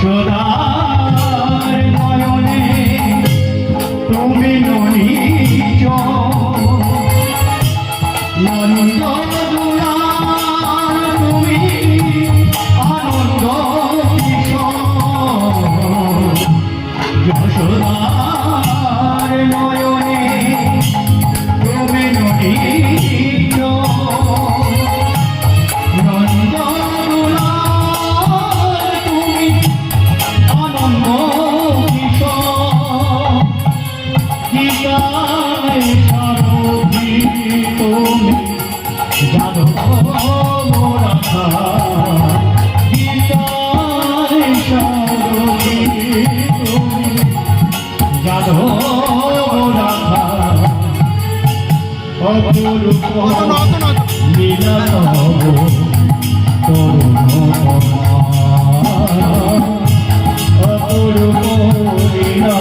যশোদার নয়নে তুমি ননীচ নন্দ তুমি আনন্দ যশোদার নয়নে তুমি ননীচ নন্দ তুমি আনন্দ গীতায় সারথি তুমি যাদব রাখা গীতায় সারথি তুমি যাদব রাখা অপরূপ লীলা তরুণ অপরূপ লীলা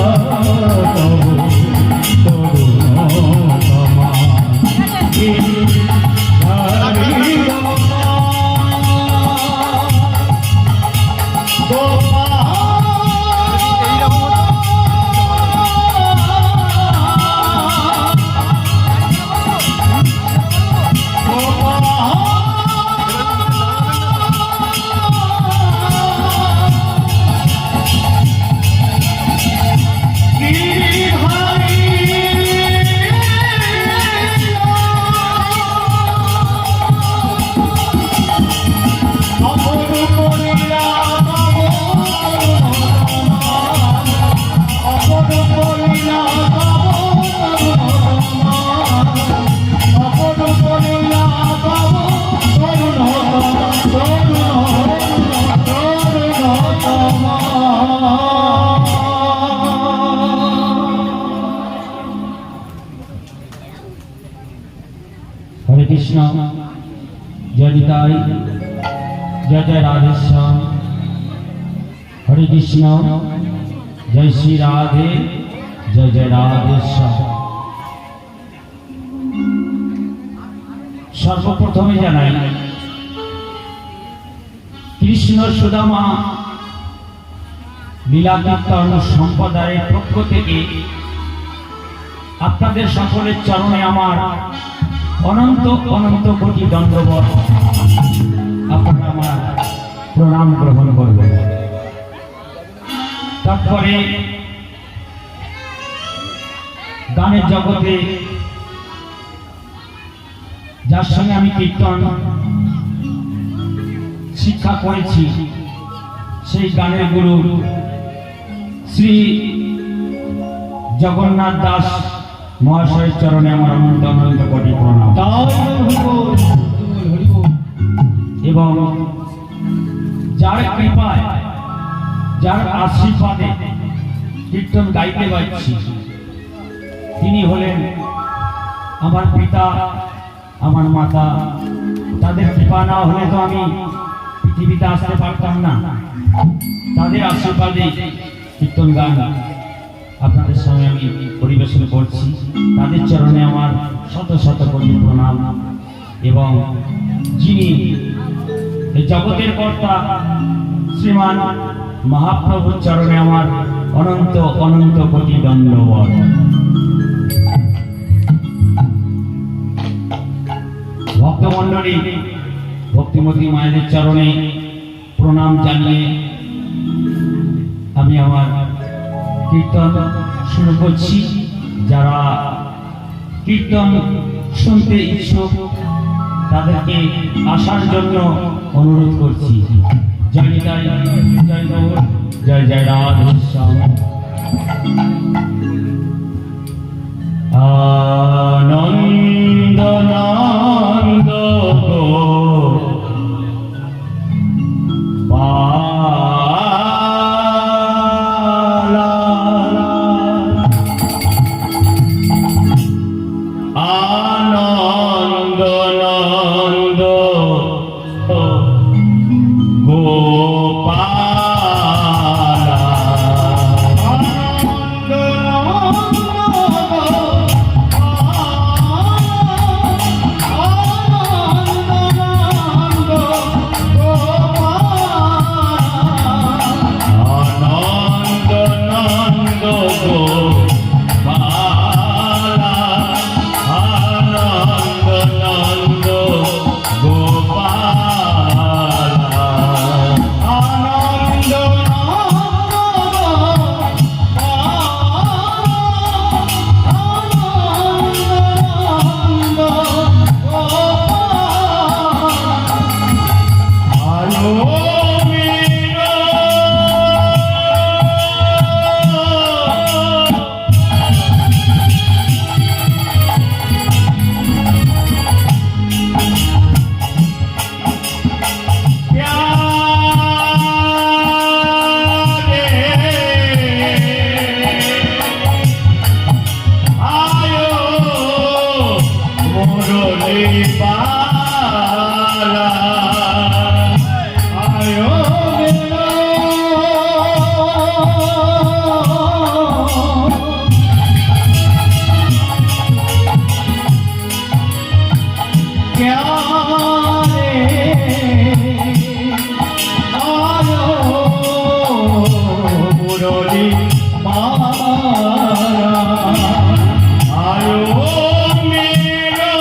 हरे कृष्ण जय निताई जय जय राधेश्याम हरे कृष्ण जय श्री राधे जय जय राधेश्याम सर्वप्रथमे जानाई कृष्ण सुदामा লীলা কীর্তন সম্প্রদায়ের পক্ষ থেকে আপনাদের সকলের চরণে আমার অনন্ত অনন্ত কোটি দণ্ডবত আপনারা আমার প্রণাম গ্রহণ করবেন। তারপরে গানের জগতে যার সঙ্গে আমি কীর্তন শিক্ষা করেছি সেই গানের গুরু শ্রী জগন্নাথ দাস মহাশয়ের চরণে আমার অনন্ত অনন্ত কোটি প্রণাম এবং যার কৃপায় যার আশীর্বাদে কীর্তন গাইতে পারছি তিনি হলেন আমার পিতা আমার মাতা। তাদের কৃপা না হলে তো আমি পৃথিবীতে আসতে পারতাম না। তাদের আশীর্বাদে কীর্তন গান আপনাদের সঙ্গে আমি পরিবেশন করছি। তাদের চরণে আমার শত শত কোটি প্রণাম এবং যিনি এই জগতের কর্তা শ্রীমান মহাপ্রভুর চরণে আমার অনন্ত অনন্ত কোটি দণ্ডবত। ভক্তমণ্ডলী ভক্তিমতী মায়েদের চরণে প্রণাম জানিয়ে আমি আমার কীর্তন শুরু করছি। যারা কীর্তন শুনতে ইচ্ছুক তাদেরকে আসার জন্য অনুরোধ করছি। জয় নিতাই জয় গৌর জয় জয় রাধেশ্যাম। আনন্দ নন্দ Govinda মুরলী মালা আয়ো মেরা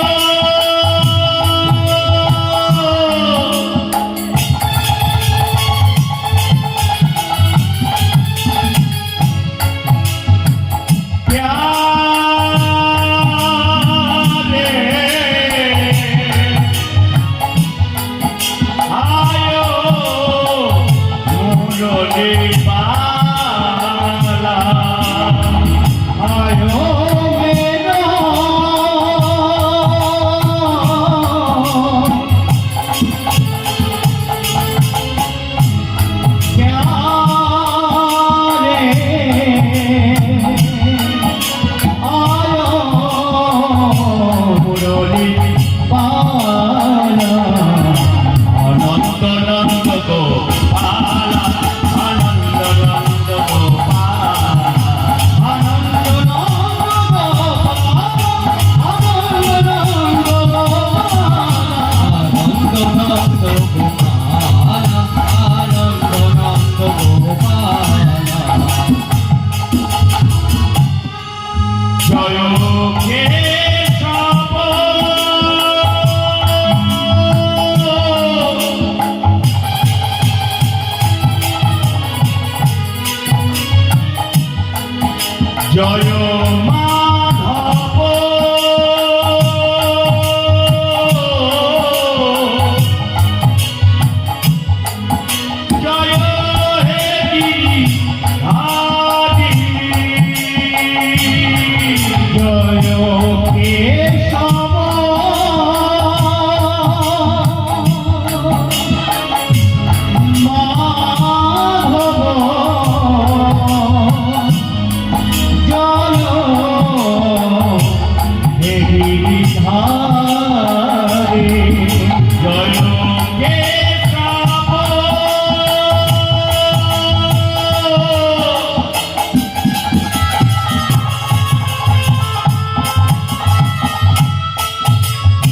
জয় মাধব জয় হে গিরিধারী জয় কেশব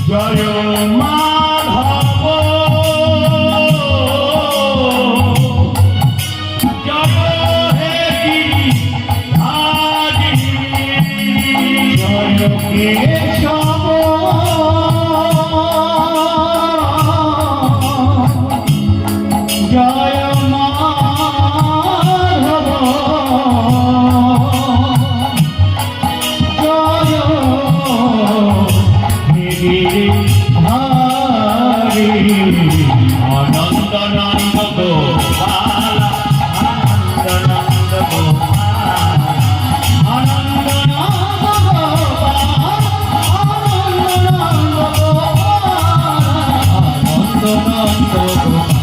জয় মাধব জয় হে গিরিধারী জয় কেশব জয় মাধব জয় গিরিধারী আনন্দ নন্দ গোপাল আনন্দ নন্দ গোপাল আনন্দ নন্দ গোপাল আনন্দ নন্দ গোপাল আনন্দ নন্দ গোপাল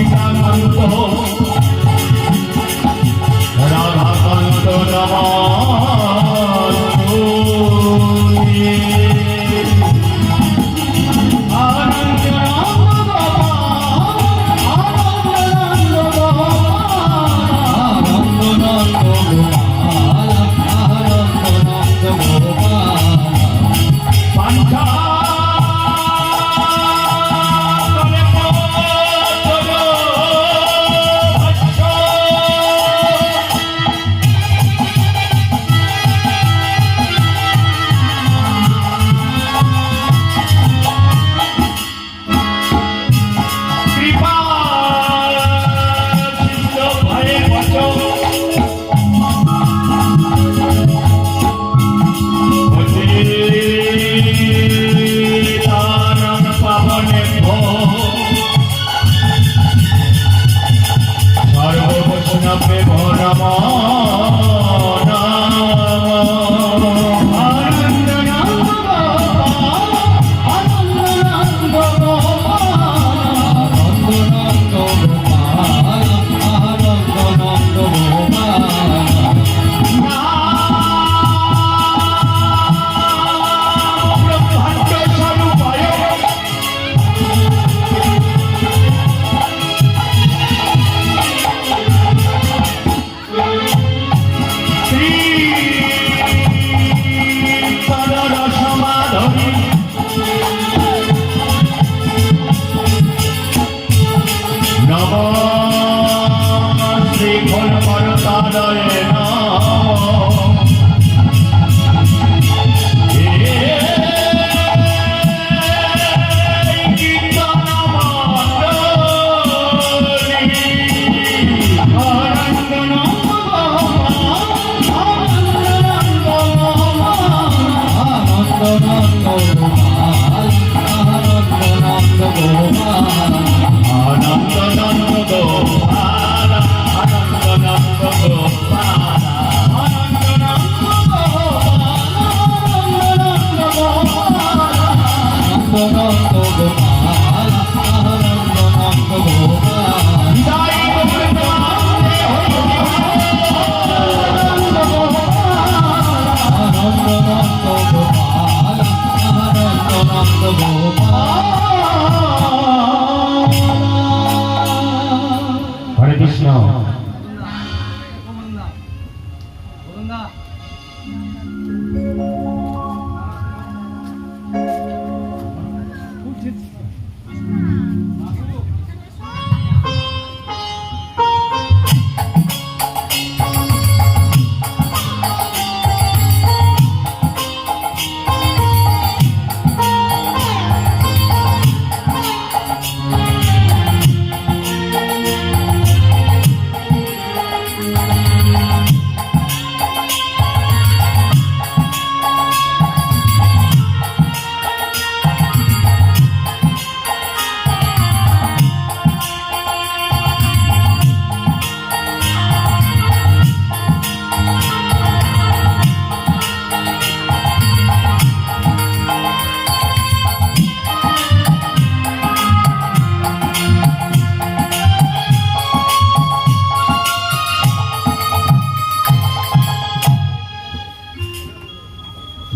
সীতাকান্ত রাধাকান্ত নমস্তুতে আনন্দ নন্দ হরে কৃষ্ণ।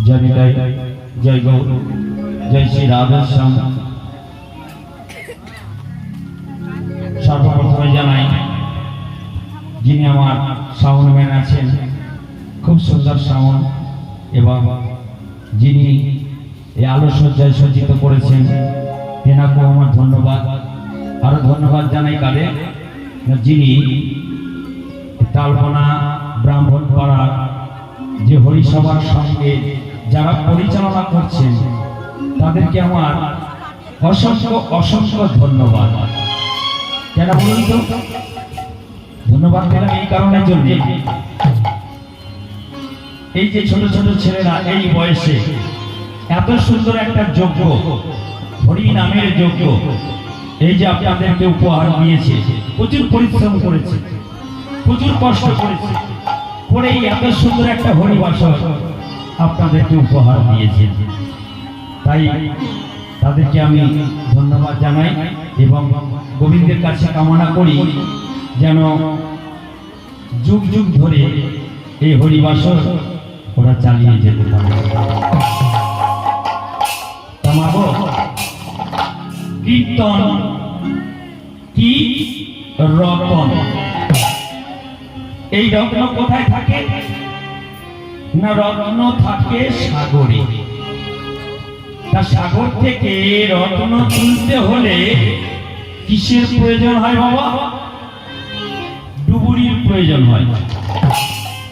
जय निताई, जय गौर, जय श्री राधा श्याम। सर्वप्रथमे জানাই যিনি আমার সাউন্ড ম্যান আছেন, খুব সুন্দর সাউন্ড, এবং যিনি এই আলোকসজ্জায় সজ্জিত করেছেন তেনাকেও আমার ধন্যবাদ। আরো ধন্যবাদ জানাই কারে, যিনি তালপনা ব্রাহ্মণপাড়া যে হরিসভার সঙ্গে যারা পরিচালনা করছেন তাদেরকে আমার অসংখ্য অসংখ্য ধন্যবাদ। কেন বলুন তো? ধন্যবাদ দিলাম এই কারণের জন্য, এই যে ছোট ছোট ছেলেরা এই বয়সে এত সুন্দর একটা যজ্ঞ, হরি নামের যজ্ঞ, এই যে আপনাদেরকে উপহার দিয়েছে, প্রচুর পরিশ্রম করেছে, প্রচুর কষ্ট করেছে, করে এত সুন্দর একটা হরিবাসর আপনাদেরকে উপহার দিয়েছে। তাই তাদেরকে আমি ধন্যবাদ জানাই এবং গোবিন্দের কাছে কামনা করি যেন যুগ যুগ ধরে এই হরিবাসর ওরা চালিয়ে যেতে পারে। কীর্তন কি রতন, এই রত্ন কোথায় থাকে না? রত্ন থাকে সাগরে। তা সাগর থেকে রত্ন তুলতে হলে কিসের প্রয়োজন হয় বাবা? ডুবুরির প্রয়োজন হয়।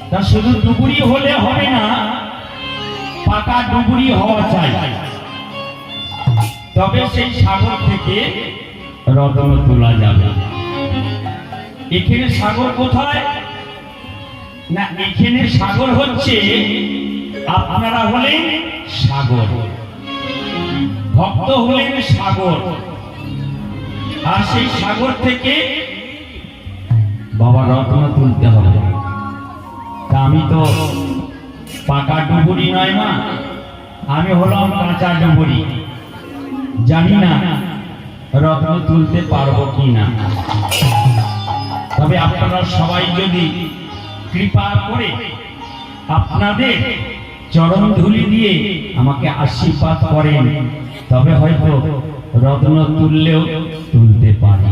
তা শুধু ডুবুরি হলে হবে না, পাকা ডুবুরি হওয়া চাই, তবে সেই সাগর থেকে রত্ন তোলা যাবে। এখানে সাগর কোথায় না? এখানে সাগর হচ্ছে আপনারা হলেন সাগর, ভক্ত হলেন সাগর, আর সেই সাগর থেকে বাবা রত্ন তুলতে হবে। তা আমি তো পাকা ডুবুরি নয় মা, আমি হলাম কাঁচা ডুবুরি, জানি না রত্ন তুলতে পারবো কি না। তবে আপনারা সবাই যদি কৃপা করে আপনাদের চরণ ধুলি দিয়ে আমাকে আশীর্বাদ করেন, তবে হয়তো রত্ন তুললেও তুলতে পারি।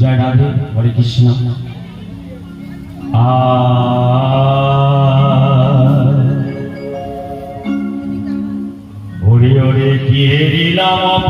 জয় রাধে, হরে কৃষ্ণ। ওরে ওরে কি হেরিলাম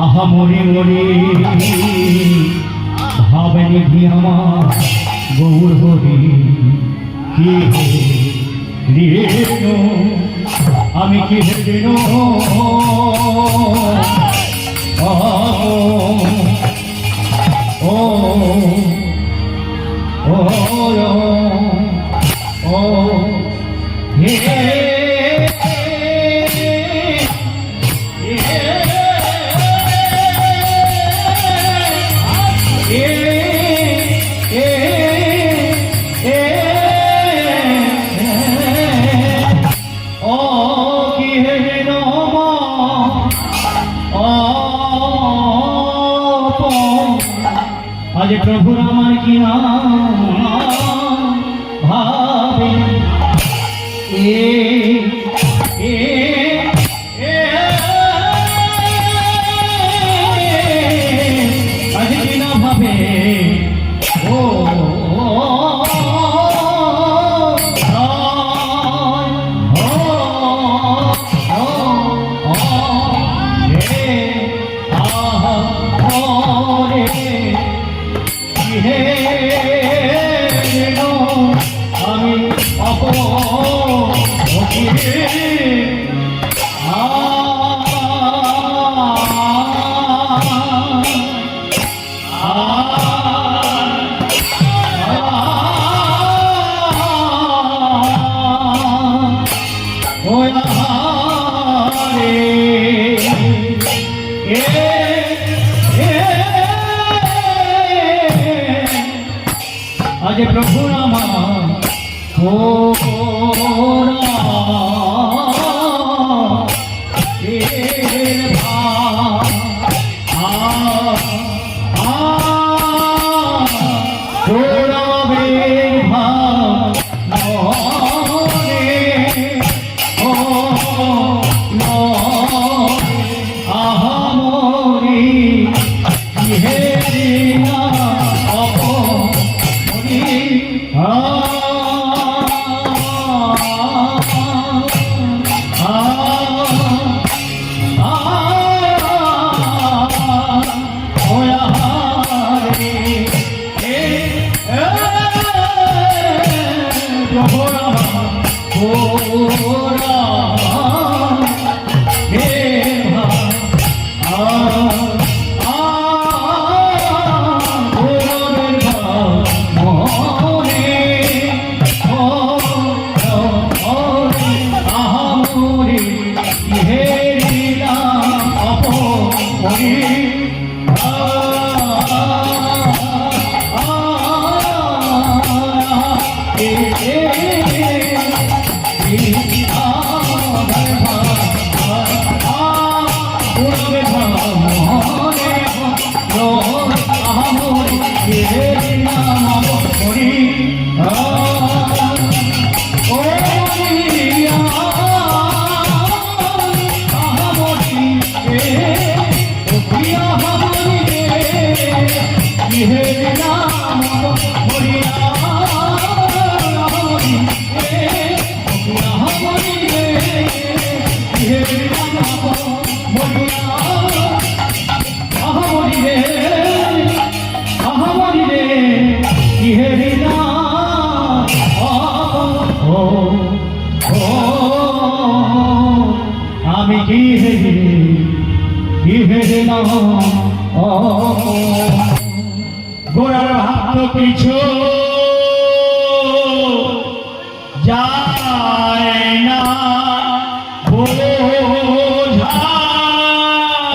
আহা মরি মরি ভাবনি ভি আমার গৌর হরি কি রেনো, আমি কি হেনো ও ও ও হে आज प्रभु राम की नाम भावे आज की ना भावे ओ आज प्रभु राम हो Oh হরি আমি কি হেরে না গোড়ার ভাব কিছু যায় না বোঝা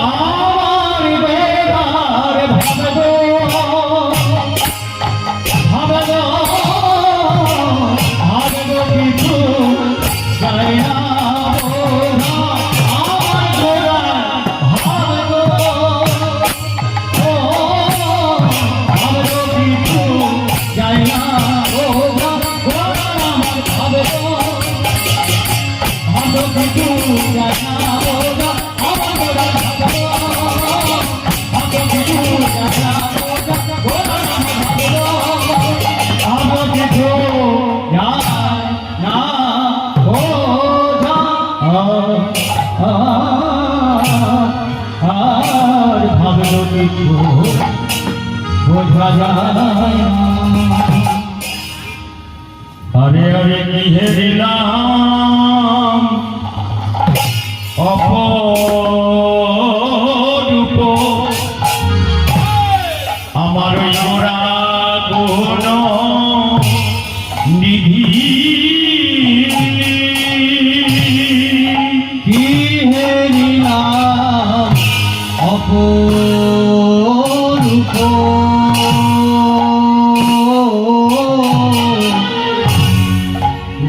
আমার বেড়ার ভাবগো কিছু যায় না বোঝা যায় আরে আরে কি হেরিলাম অপরূপ আমার ওরা গুণ নিধি কি হেরিলাম অপরূপ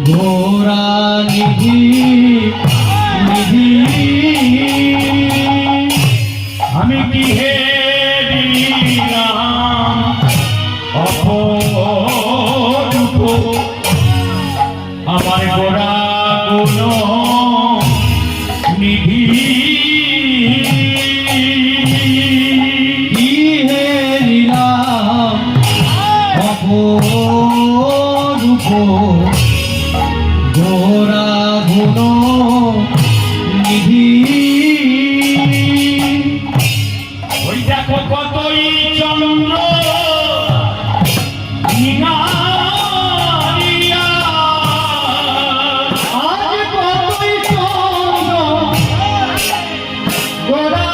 গোরা নিধি নিধি আমি কি হেরিলাম অপরূপ আমার গোরা গুণ নিধি কি হেরিলাম অপরূপ গোরা গুণ নিধি ওই দেখো কতই চন্দ্র নিগারিয়া আজ কতই চন্দ্র গোরা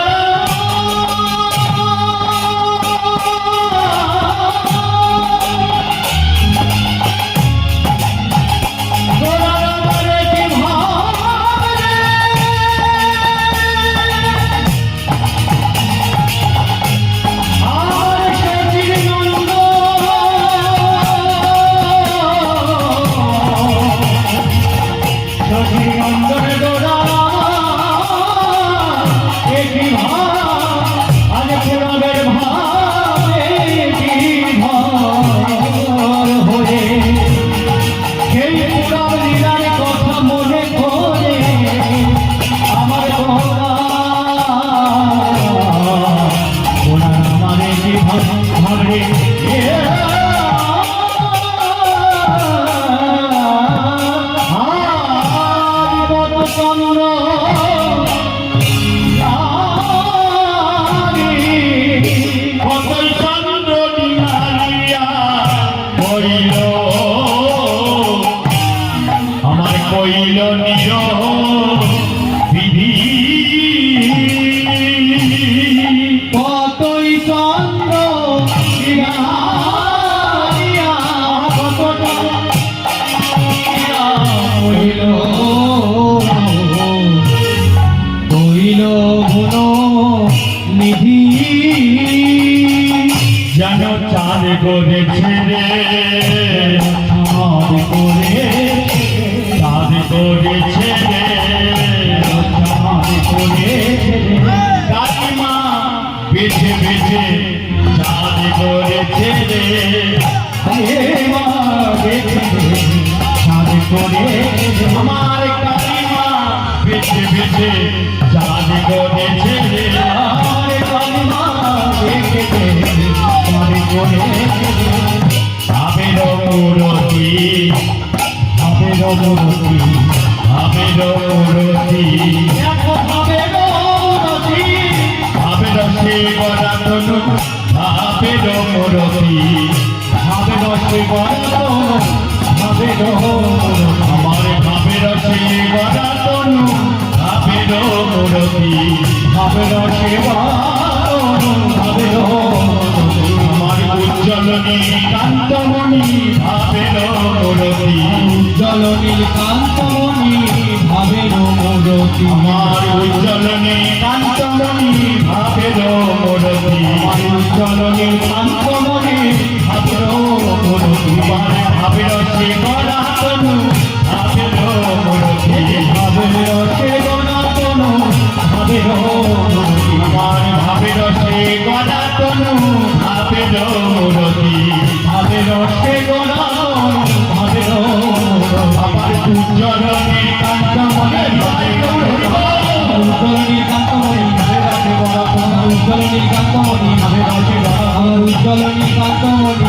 যেন চাঁদ করেছে রে, চাঁদ করেছে রে, চাঁদ করেছে রে, কাকিমা বেছে বেছে চাঁদ করেছে রে, মা বেছে চাঁদ করেছে, আমার কাকিমা বেছে বেছে চাঁদ করেছে রে, আমার কাকিমা বেছে বেছে চাঁদ করেছে রে, আবের মূরতি আবের মূরতি আবের মূরতি আবের মূরতি আবের সে গড়া তনু আবের মূরতি আবের সে গড়া তনু আবের আমার আবের সে গড়া তনু আবের মূরতি আবের সে গড়া তনু আবের আমার উজ্জ্বল নীলকান্তমণি ভাবের মূরতি, উজ্জ্বল নীলকান্তমণি ভাবের মূরতি, আমার উজ্জ্বল নীলকান্তমণি ভাবের মূরতি, আমার উজ্জ্বল নীলকান্তমণি ভাবের মূরতি, ভাবের সে গড়া তনু ভাবের মূরতি, ভাবের সে গড়া তনু ভাবের মূরতি, আমার ভাবের সে গড়া তনু ভাবের মূরতি, ভাবের সে গড়া ভাবের আমার উজ্জ্বল নীলকান্তমণি উজ্জ্বল নীলকান্তমণি উজ্জ্বল নীলকান্তমণি উজ্জ্বল নীলকান্তমণি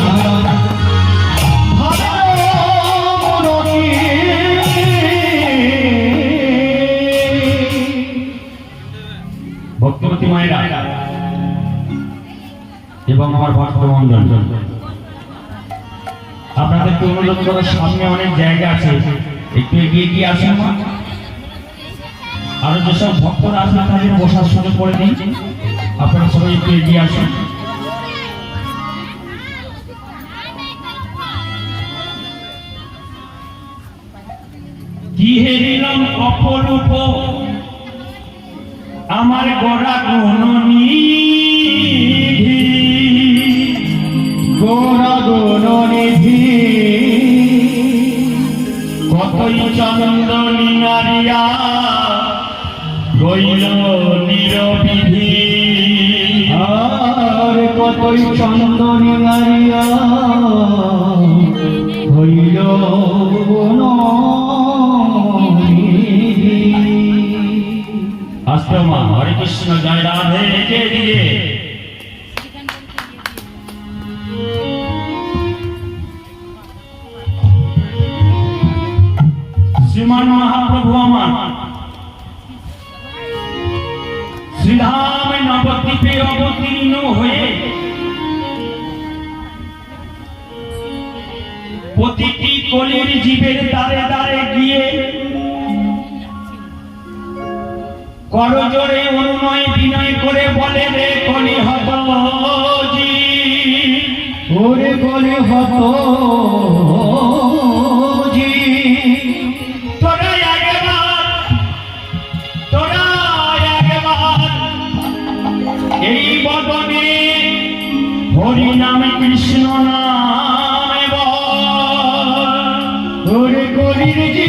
ভক্তবতী মায়েরা এবং আমার ভক্তমণ্ডল, আপনাদেরকে অনুরোধ করে সামনে অনেক জায়গা আছে, একটু এগিয়ে গিয়ে আসুন, আরো যেসব ভক্তরা আসেন তাদের বসার সুযোগ করে দিন, আপনারা সবাই একটু এগিয়ে আসুন। কি হেরিলাম অপরূপ আমার গড়া গুণনিধি, গড়া গুণনিধি, কতই চন্দনী নারিয়া গইল নিরবিধি, আর কতই চন্দনী নারিয়া হইল আস্তমা। হরে কৃষ্ণ, জয় রাধে জয় দিয়ে শ্রীমান মহাপ্রভু আমার শ্রীধাম নবদ্বীপে অবতীর্ণ হয়ে প্রতিটি কলির জীবের দ্বারে দ্বারে গিয়ে করজোড়ে অনুনয় বিনয় করে বলে রে কলি হত জি, ওরে কলি হত জি, তোরা একবার এই বদনে হরি নামে কৃষ্ণ নামে বল, ওরে কলির জি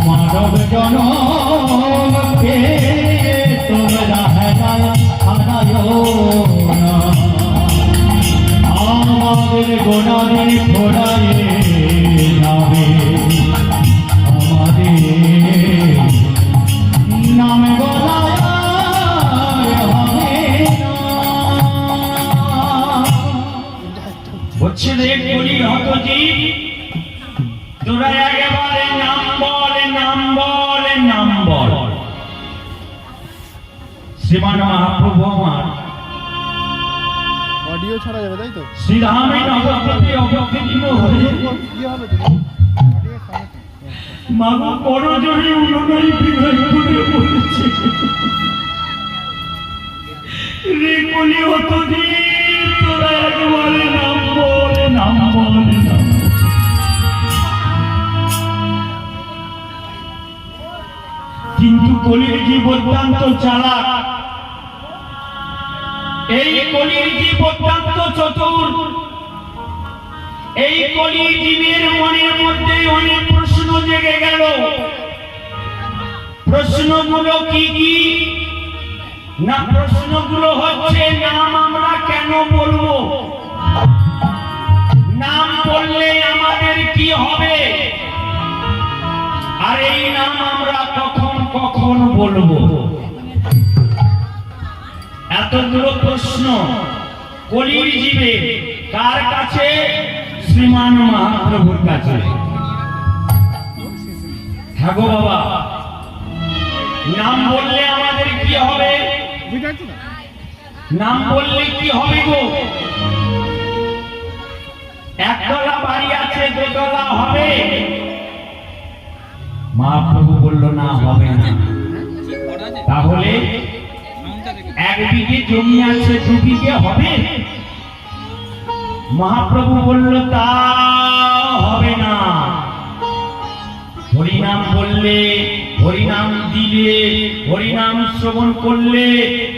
মানব জনমকে তোমরা হারায় না, আমাদের গোনাদের ফোড়ায় যাবে, আমাদের নামে বলায় হবে না। হচ্ছে রে কলি হতজি, তোরা একেবারে নাম বল নাম বল নাম বল। শ্রীমান মহাপ্রভু আমার অডিও ছাড়া যাবে তাই তো? শ্রীরামে নবদ্বীপে অবতীর্ণ হয়ে কি হবে তো? অডিও ছাড়া মাগো করজোড়ে উন্নয়ন বিনয় করে বলেছে রে কলি অতদিন তোরা একবারে নাম বল নাম বল নাম। কিন্তু কলির জীব অত্যন্ত চালাক, এই কলির জীব অত্যন্ত চতুর। এই কলির জীবের মনের মধ্যে অনেক প্রশ্ন জেগে গেল। প্রশ্নগুলো কি কি না? প্রশ্নগুলো হচ্ছে নাম আমরা কেন বলবো, নাম বললে আমাদের কি হবে, আর এই নাম আমরা কখন কখন বলবো। এতগুলো প্রশ্ন কলির জীবে কার কাছে? শ্রীমান মহাপ্রভুর কাছে। হ্যাঁ গো বাবা, নাম বললে আমাদের কি হবে? নাম বললে কি হবে গো? একতলা বাড়ি আছে, দোতলা হবে? মহাপ্রভু বলল না, হবে না। তাহলে এক বিঘে জমি আছে, দু বিঘে হবে? মহাপ্রভু বলল তা হবে না। হরিনাম বললে, হরিনাম দিলে, হরিনাম শ্রবণ করলে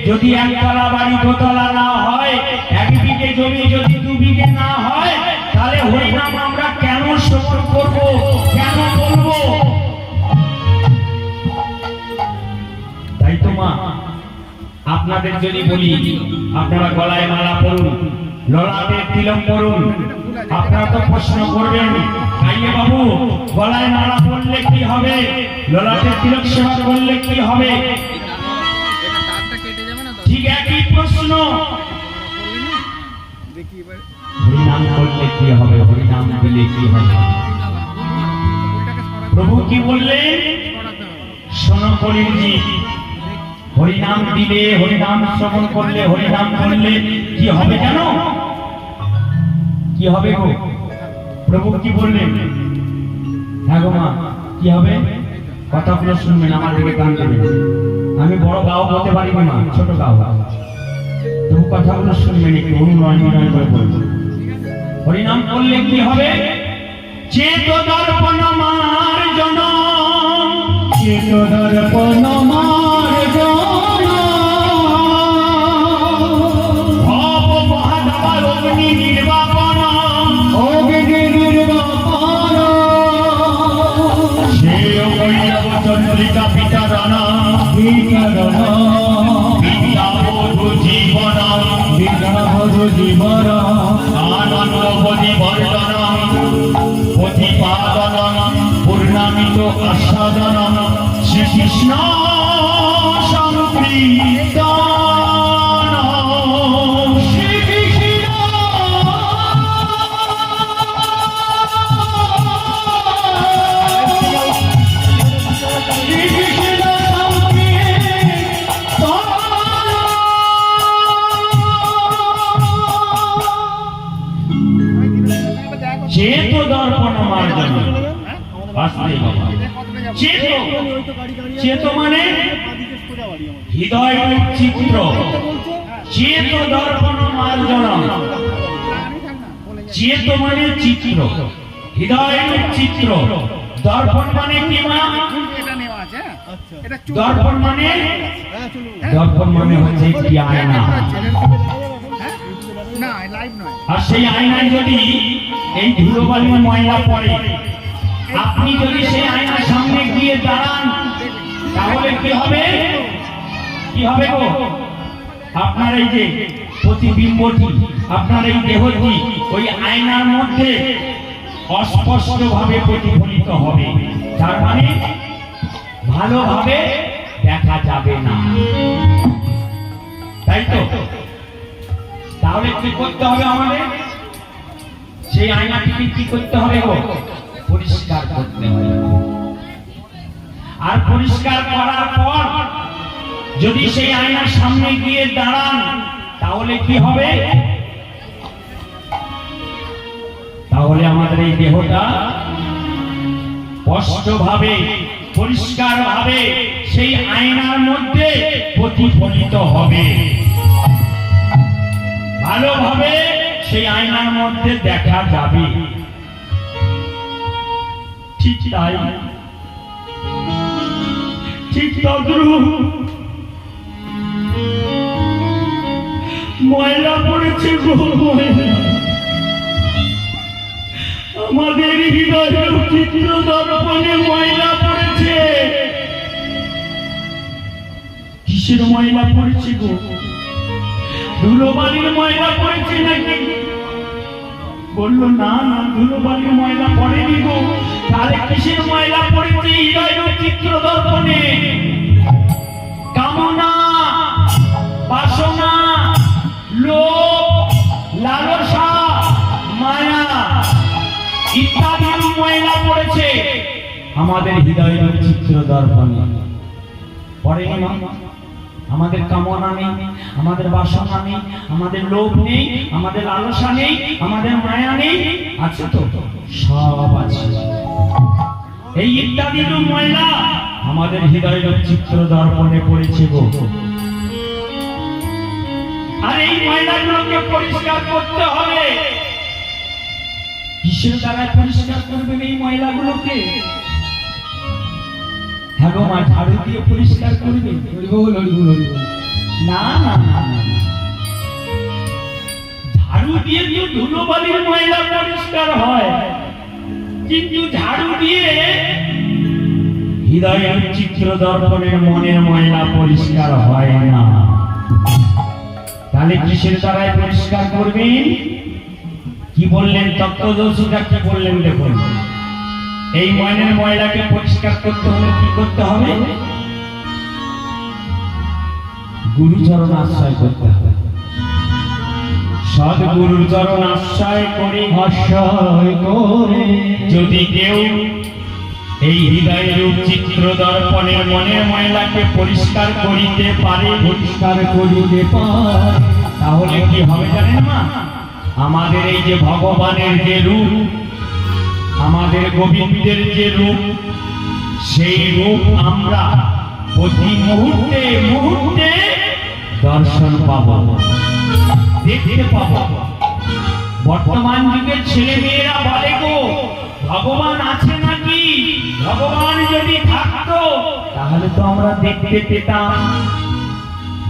যদি একতলা বাড়ি দোতলা না হয়, এক বিঘে জমি যদি দু বিঘে না হয়, তাহলে হরিনাম আমরা কেন শ্রবণ করব, কেন বলবো? তাই তো মা, আপনাদের যদি বলি আপনারা গলায় মালা পরুন, ললাটে তিলক পরুন, আপনারা তো প্রশ্ন করবেন আইয়ে বাবু গলায় মালা পরলে কি হবে, ললাটে তিলক সেবা করলে কি হবে? ঠিক একই প্রশ্ন। হরিনাম করলে কি হবে, হরিনাম দিলে কি হবে? প্রভু কি বললেন? শোনো কলির জীব, হরিনাম দিলে, হরিনাম শ্রবণ করলে, হরিনাম করলে কি হবে জানো? কি হবে গো? প্রভু কি বললেন? হ্যাঁ গো মা, কি হবে? কথাগুলো শুনবেন, আমার দিকে কান দেবেন। আমি বড় গাও বলতে পারি না, ছোট গাও, তবু কথাগুলো শুনবেন, একটু অনুনয় করে বলবেন। হরিনাম করলে কি হবে? চেত দর্পণ মার্জন, চেত দর্পণ মার্জন, ভব মহাধব অগ্নি নির্বাপন, অগ্নি নির্বাপন, শ্রেয় বৈষ্ণব চন্দ্রিকা বিতরণ, বিতরণ, বিদ্যাবধূ জীবন, বিদ্যাবধূ জীবন, আনন্দ পরিবর্তন, প্রতিপাদন, পূর্ণামিত আস্বাদন, শ্রীকৃষ্ণ সংকীর্তন, শ্রীকৃষ্ণ চেত দর্পণ মার্জন। চেত মানে হৃদয় চিত্র, চেত দর্পণ মার্জন, চেত মানে চিত্র, হৃদয় চিত্র, দর্পণ মানে কি মা? দর্পণ মানে, দর্পণ মানে হচ্ছে একটি আয়না। আর সেই আয়নায় যদি এই ধুলোবালি ময়লা পড়ে, আপনি যদি সেই আয়নার সামনে গিয়ে দাঁড়ান, তাহলে কি হবে? কি হবে গো? আপনার এই যে প্রতিবিম্বটি, আপনার এই দেহটি ওই আয়নার মধ্যে অস্পষ্ট ভাবে প্রতিফলিত হবে, তার মানে ভালোভাবে দেখা যাবে না, তাই তো? তাহলে কি করতে হবে আমাদের? সেই আয়নাটিকে কি করতে হবে গো? পরিষ্কার করতে হবে। আর পরিষ্কার করার পর যদি সেই আয়নার সামনে গিয়ে দাঁড়ান, তাহলে কি হবে? তাহলে আমাদের এই দেহটা স্পষ্টভাবে পরিষ্কারভাবে সেই আয়নার মধ্যে প্রতিফলিত হবে, ভালোভাবে সেই আয়নার মধ্যে দেখা যাবে। ঠিক তাই, ঠিক তদ্রূপ ময়লা পড়েছে গো ময়লা, আমাদের হৃদয়ের চিত্র দর্পণে ময়লা পড়েছে। কিসের ময়লা পড়েছে গো? ধুলোবালির ময়লা পড়েছে নাকি? বললো না না, ধুলোবালির ময়লা পড়েনি গো। তাহলে কিসের ময়লা পড়েছে হৃদয়ের চিত্র দর্পণে? কামনা, বাসনা, লোভ, লালসা, মায়া ইত্যাদি ময়লা পড়েছে আমাদের হৃদয়ের চিত্র দর্পণে। পড়েনি মা? আমাদের কামনা নেই, আমাদের বাসনা নেই, আমাদের লোভ নেই, আমাদের লালসা নেই, আমাদের মায়া নেই, আছে তো? সব আছে। এই ইত্যাদি ময়লা আমাদের হৃদয়ের চিত্র দর্পণে পড়েছে গো। আর এই ময়লাগুলোকে পরিষ্কার করতে হবে। কিসের দ্বারা পরিষ্কার করবেন এই ময়লাগুলোকে? হ্যাঁ গো মা, ঝাড়ু দিয়ে পরিষ্কার করবেন? না না না না, ঝাড়ু দিয়ে তো ধুলোবালির ময়লা পরিষ্কার হয়, কিন্তু ঝাড়ু দিয়ে হৃদয়ের চিত্র দর্পণের মনের ময়লা পরিষ্কার হয় না। তাহলে কিসের দ্বারাই পরিষ্কার করবেন? কি বললেন তত্ত্বদর্শীরা, কি বললেন দেখুন। এই মনের ময়লাকে পরিষ্কার করতে হলে কি করতে হবে? গুরুচরণ আশ্রয় করতে হবে। সদ্গুরুর চরণ আশ্রয় করে যদি কেউ এই হৃদয়ের চিত্র দর্পণের মনের ময়লাকে পরিষ্কার করিতে পারে, তাহলে কি হবে জানেন মা? আমাদের এই যে ভগবানের যে রূপ, আমাদের গোবিন্দের যে রূপ, সেই রূপ আমরা প্রতি মুহূর্তে মুহূর্তে দর্শন পাব, দেখতে পাব। বর্তমান যুগের ছেলে মেয়েরা বলে গো ভগবান আছে নাকি? ভগবান যদি থাকতো তাহলে তো আমরা দেখতে পেতাম।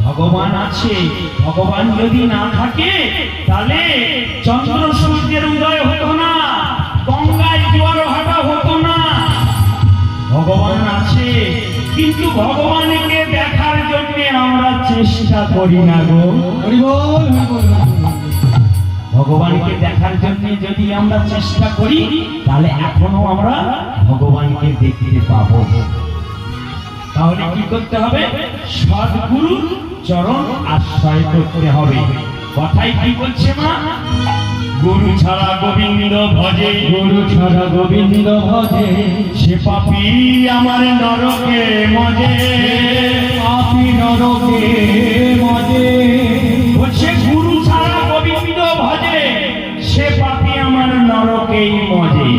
ভগবান আছে, ভগবান যদি না থাকে তাহলে চন্দ্র সূর্যের উদয় হতো না, গঙ্গায় জোয়ার ভাটা হতো না। ভগবান আছে, কিন্তু ভগবানকে দেখার জন্য আমরা চেষ্টা করি না গো। ভগবানকে দেখার জন্য যদি আমরা চেষ্টা করি তাহলে এখনো আমরা ভগবানকে দেখতে পাবো। তাহলে কি করতে হবে? সদ্গুরুর চরণ আশ্রয় করতে হবে। কথাই কি বলছে মা? গুরু ছাড়া গোবিন্দ ভজে, গুরু ছাড়া গোবিন্দ ভজে, সে পাপী আমার নরকে মজে, পাপী নরকে মজে। বলছে গুরু ছাড়া গোবিন্দ ভজে, সে পাপী আমার নরকেই মজে।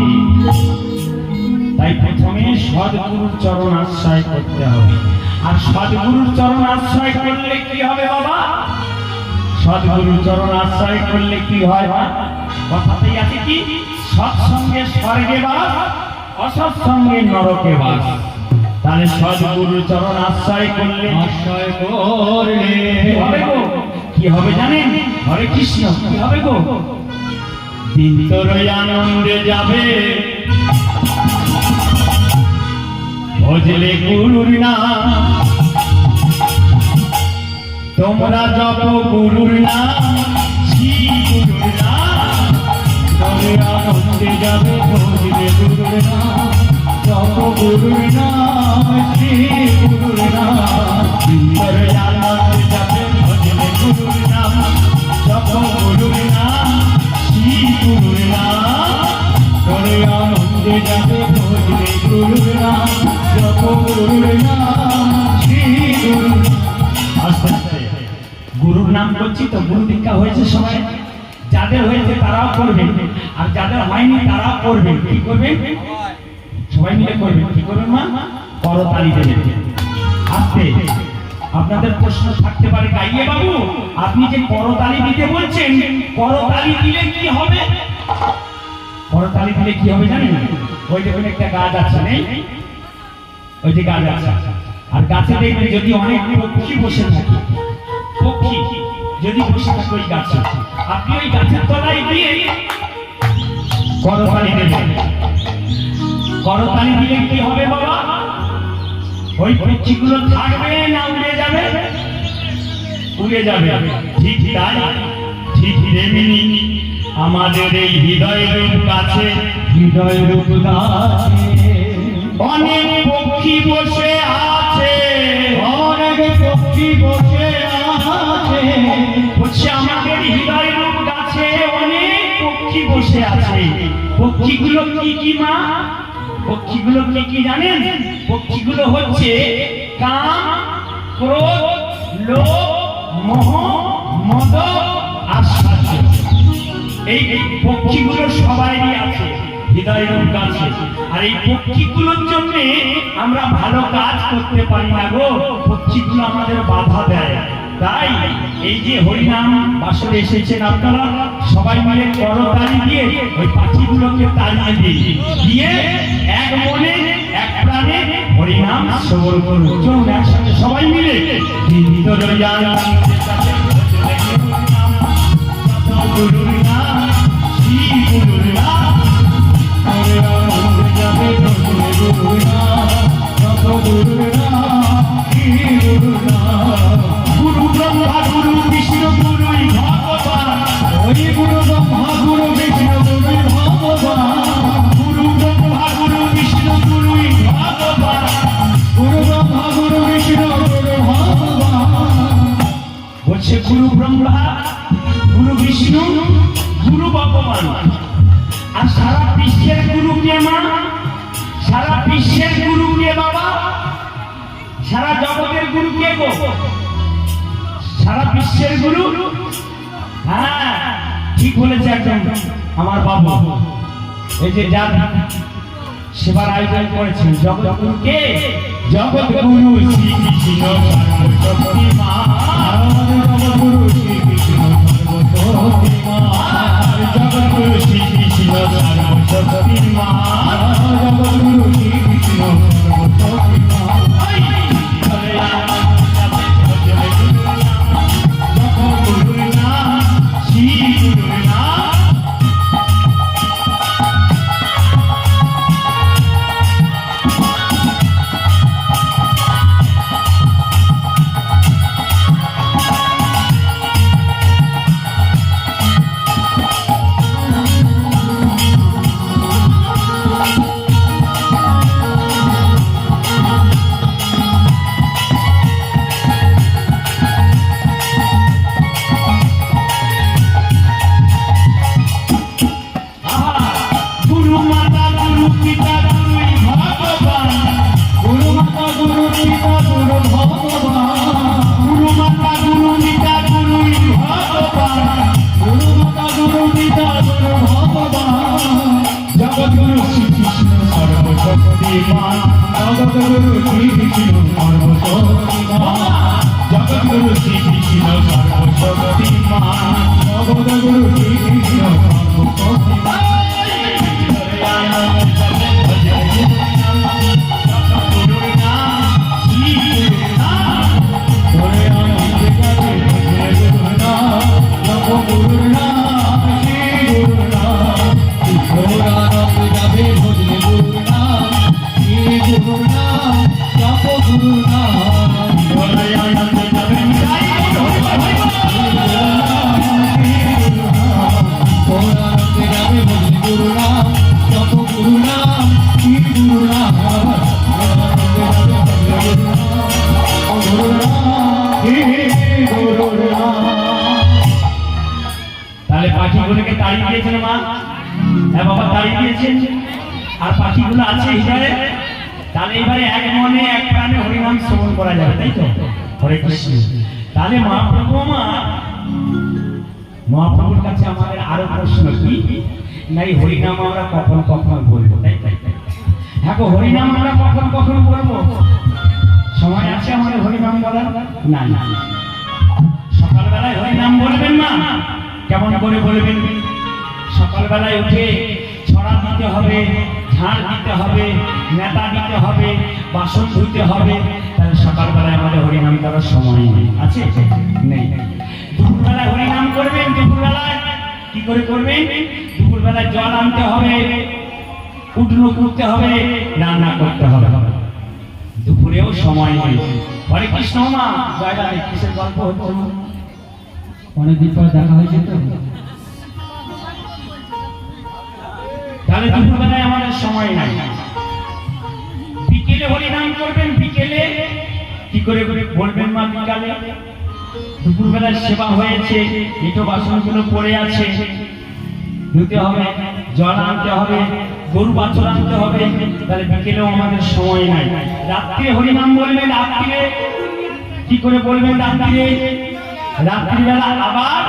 তাই প্রথমে সদ্গুরুর চরণ আশ্রয় করতে হবে। আর সদ্গুরুর চরণ আশ্রয় করলে কি হবে বাবা? সদ্গুরুর চরণ আশ্রয় করলে কি হয়? কথাতেই আছে কি, সৎসঙ্গে স্বর্গে বাস, অসৎসঙ্গে নরকে বাস। তাহলে সদ্গুরুর চরণ আশ্রয় করলে কি হবে গো? কি হবে জানেন? হরে কৃষ্ণ, কি হবে গো? দিন তোর আনন্দে যাবে ভজলে গুরুর নাম, তোমরা যত গুরুর নাম, শ্রী গুরুর নাম, তবে আনন্দে যাবে ভজলে গুরুর নাম, যত গুরুর নাম, শ্রী গুরুর নাম, তবে আনন্দে যাবে ভজলে গুরুর নাম, যত গুরুর নাম, শ্রী গুরুর নাম, তবে আনন্দে যাবে ভজলে গুরুর নাম, যত গুরুর নাম, শ্রী গুরুর। আস্তে আস্তে গুরুর নাম করছি তো, গুরু দীক্ষা হয়েছে সবাই যাদের হয়েছে তারাও করবেন, আর যাদের হয়নি তারাও করবেন। কি করবেন? সবাই মিলে করবেন। কি করবেন মা? করতালি দেবেন। আস্তে। আপনাদের প্রশ্ন থাকতে পারে, গাইয়ে বাবু আপনি যে করতালি দিতে বলছেন, করতালি দিলে কি হবে? করতালি দিলে কি হবে জানেন? ওই দেখুন একটা গাছ আছে, নেই? ওই যে গাছ আছে, আর গাছে দেখবেন যদি অনেক পক্ষী বসে থাকে, পক্ষী যদি বসে থাকে ওই গাছে, আপনি ওই গাছের তলায় গিয়ে করতালি দেবেন। করতালি দিলে কি হবে বাবা? ওই পক্ষীগুলো থাকবে না উড়ে যাবে? উড়ে যাবে। ঠিক তাই, ঠিক তেমনি আমাদের এই হৃদয় রূপ গাছে, হৃদয় রূপ গাছে অনেক পক্ষী বসে আছে, অনেক পক্ষী বসে আছে। বলছে আমাদের হৃদয় রূপ গাছে অনেক পক্ষী বসে আছে। পক্ষীগুলো কি কি মা? পক্ষীগুলো কি কি জানেন? পক্ষীগুলো হচ্ছে কাম, ক্রোধ, লোভ, মোহ, মদ, আশ্চর্য। এই পক্ষীগুলো সবারই আছে হৃদয় রূপ গাছে। আর এই পক্ষীগুলোর জন্য আমরা ভালো কাজ করতে পারি না গো, পক্ষীগুলো আমাদের বাধা দেয়। তাই এই যে হরিনাম বাসরে এসেছেন আপনারা সবাই মিলে করতালি দিয়ে ওই পাখিগুলোকে তাড়িয়ে দিয়ে এক মনে এক প্রাণে হরিনাম শ্রবণ করুন। চলুন একসাথে সবাই মিলে গুরুর নাম, শ্রী গুরুর নাম, গুরু ব্রহ্মা গুরু বিষ্ণু গুরুই ভগবান, ওই গুরু ব্রহ্মা গুরু বিষ্ণু গুরুই ভগবান, গুরু ব্রহ্মা গুরু বিষ্ণু গুরুই ভগবান, গুরু ব্রহ্মা গুরু বিষ্ণু গুরু ভগবান। বলছে গুরু ব্রহ্মা গুরু বিষ্ণু গুরু ভগবান। আর সারা বিশ্বের গুরু কে মা? সারা বিশ্বের গুরু কে বাবা? সারা জগতের গুরু কে গো? সারা বিশ্বের গুরু? হ্যাঁ ঠিক বলেছে একদম আমার বাবু। এই যে যার সেবার আয়োজন করেছেন জগৎগুরু কে? জগৎগুরু শ্রী কৃষ্ণ সর্বশক্তিমান, জগৎগুরু শ্রী কৃষ্ণ সর্বশক্তিমান, জগৎগুরু শ্রী কৃষ্ণ সর্বশক্তিমান, জগৎগুরু শ্রী কৃষ্ণ সর্বশক্তিমান। জগৎগুরুর নাম, শ্রী গুরুর নাম। জগৎগুরু শ্রী কৃষ্ণ সর্বশক্তিমান, জগৎগুরু শ্রী কৃষ্ণ সর্বশক্তিমান, জগৎগুরু শ্রী কৃষ্ণ সর্বশক্তিমান, জগৎগুরু শ্রী কৃষ্ণ সর্বশক্তিমান। জগৎগুরুর নাম, শ্রী গুরুর নাম, জগৎগুরুর নাম, শ্রী গুরুর নাম। আনন্দ যাবে ভজলে গুরুর নাম, শ্রী গুরুর নাম, জপ গুরুর নাম। আনন্দ যাবে আনন্দে যাবে ভজলে গুরুর নাম, জপ গুরুর নাম, শ্রী গুরুর নাম। আনন্দে যাবে ভজলে গুরুর নাম, শ্রী গুরুর নাম। তাহলে পাখিগুলোকে তাড়িয়ে দিয়েছেন মা? হ্যাঁ বাবা তাড়িয়ে দিয়েছেন। আর পাখিগুলো আছে হৃদয়ে। তাহলে এবারে এক মনে এক প্রাণে হরিনাম শ্রবণ করা যাবে, তাই তো? হরে কৃষ্ণ। তাহলে মা প্রভু মা মহাপ্রভুর কাছে আমাদের আরো প্রশ্ন কি নাই হরিনাম আমরা কখন কখন বলবো তাই তাই তাই হ্যাঁ গো, হরিনাম আমরা কখন কখন বলবো? সময় আছে আমাদের হরিনাম বলার? না না, সকালবেলায় হরিনাম বলবেন না? কেমন করে বলবেন? সকালবেলায় উঠে ছড়া দিতে হবে, ঝাড় দিতে হবে, নেতা দিতে হবে, বাসন ধুতে হবে, তাহলে সকালবেলায় আমাদের হরিনাম করার সময় নেই। আছে? নেই। দুপুরবেলায় হরিনাম করবেন, দুপুরবেলায় কি করে করবেন? দুপুরবেলায় জল আনতে হবে, উঠনো করতে হবে, রান্না করতে হবে, দুপুরেও সময় নেই। হরে কৃষ্ণ মা, জয় রাধে। কিসের গল্প হচ্ছে? অনেকদিন পরে দেখা হয়েছে তো, তাহলে দুপুরবেলায় আমাদের সময় নাই। বিকেলে হরিনাম করবেন, বিকেলে কি করে করে বলবেন মা? বিকালে দুপুরবেলায় সেবা হয়েছে, এটো বাসনগুলো পড়ে আছে, ধুতে হবে, জল আনতে হবে, গরু বাছুর আনতে হবে, তাহলে বিকেলেও আমাদের সময় নাই। রাত্রে হরিনাম বলবেন, রাত্রিরে কি করে বলবেন? রাত্রিরে রাত্রিবেলা আবার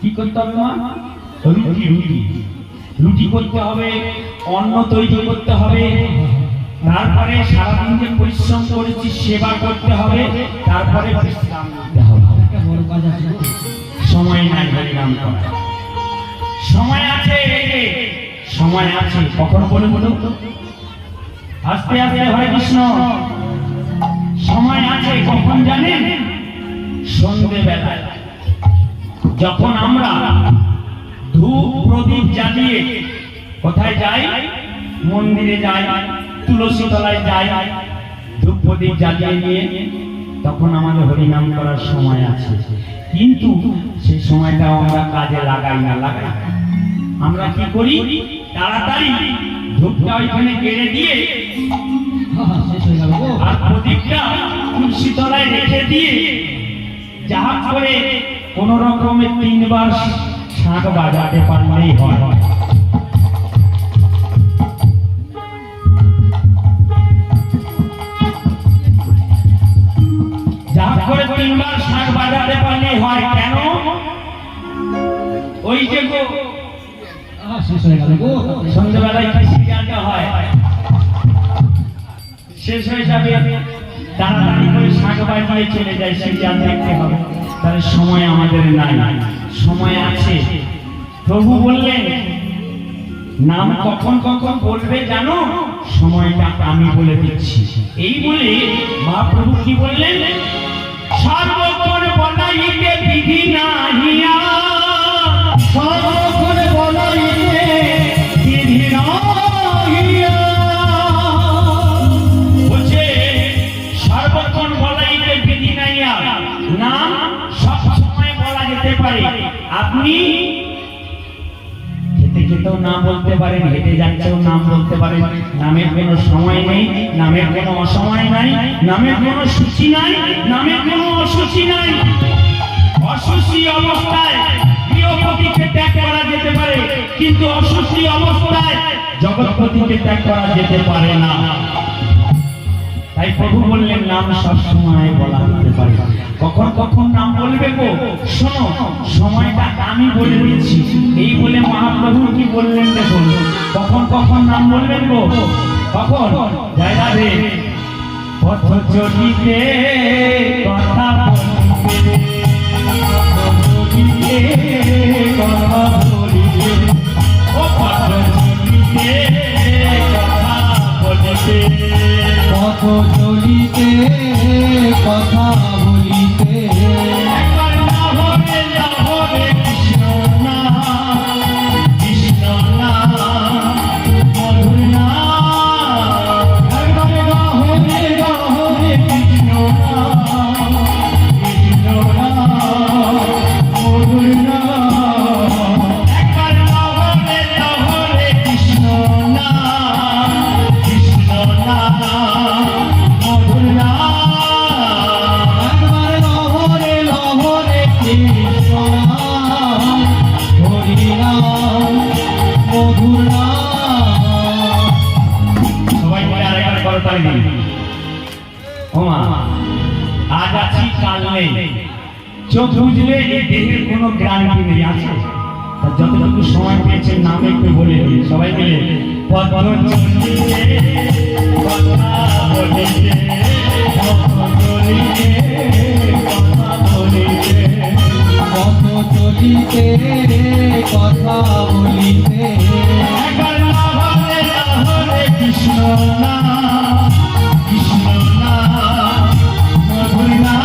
কি করতে হবে মা? রুটি রুটি রুটি করতে হবে, অন্ন তৈরি করতে হবে, তারপরে সারাদিন যে পরিশ্রম করেছি সেবা করতে হবে, তারপরে বিশ্রাম নিতে হবে। সময় নাই হরিনাম করা। সময় আছে, সময় আছে। কখন বলে বলুন? আস্তে আস্তে। হরে কৃষ্ণ। সময় আছে কখন জানেন? সন্ধ্যেবেলায় যখন আমরা ধূপ প্রদীপ জ্বালিয়ে কোথায় যাই? মন্দিরে যাই, তুলসী তলায় যাই, ধূপ প্রদীপ জ্বালিয়ে নিয়ে তখন আমাদের হরিনাম করার সময় আছে। কিন্তু সেই সময়টা আমরা কাজে লাগাই না। লাগাই আমরা কি করি? তাড়াতাড়ি ধূপটা ওইখানে গেড়ে দিয়ে আর প্রদীপটা তুলসী তলায় রেখে দিয়ে যাহা করে কোন রকমের 3 বার শাঁখ বাজাতে পারলেই হয়। যাহা করে 3 বার শাঁখ বাজাতে পারলেই হয়। কেন? ওই যে গো সন্ধ্যাবেলায় খিচুড়ি হয়, শেষ হয়ে যাবে, তাড়াতাড়ি করে শাঁখ বাজিয়ে চলে যায়, সিরিয়াল দেখতে হবে। তাহলে সময় আমাদের নাই। সময় আছে। প্রভু বললেন নাম কখন কখন বলবে জানো? সময়টা আমি বলে দিচ্ছি। এই বলে মহাপ্রভু কি বললেন? সর্বক্ষণ বলাইতে বিধি নাহিয়া, সর্বক্ষণ বলাইতে বিধি নাহিয়া। বলছে সর্বক্ষণ বলাইতে বিধি নাহিয়া, নাম সব সময় বলা যেতে পারে। আপনি খেতে খেতেও নাম বলতে পারেন, হেঁটে যাচ্ছেও নাম বলতে পারেন। নামের কোনো সময় নেই, নামের কোনো অসময় নাই, নামের কোনো সূচি নাই, নামের কোনো অসুচি নাই। অসুচি অবস্থায় গৃহপতিকে ত্যাগ করা যেতে পারে, কিন্তু অসুচি অবস্থায় জগৎপতিকে ত্যাগ করা যেতে পারে না। তাই প্রভু বললেন নাম সব সময় বলা যেতে পারে। কখন কখন নাম বলবে গো? শোনো, সময়টা আমি বলে দিচ্ছি। এই বলে মহাপ্রভু কি বললেন দেখুন, কখন কখন নাম বলবেন গো? কখন? জয় রাধে। পথ চলিতে কথা বলিবে, কথা বলিবে, ও পথ চলিতে কথা বলিবে, পথ চলিতে কথা বলিতে। একবার না হবে কৃষ্ণ নাম, কৃষ্ণ নাম মধুর নাম। একবার না হবে কৃষ্ণ নাম, কৃষ্ণ নাম মধুর নাম। একবার না হবে কৃষ্ণ নাম, কৃষ্ণ নাম মধুর নাম। চোখ বুঝলে এই দেহের কোনো গ্রান্টি নেই আছে। তা যতটুকু সময় পেয়েছেন নাম একটু বলে দিই সবাই মিলে। পথ চলিতে কথা বলিতে, পথ চলিতে কথা বলিতে, পথ চলিতে কথা বলিতে, একবার না হলে কৃষ্ণ না, কৃষ্ণ না মধুর না,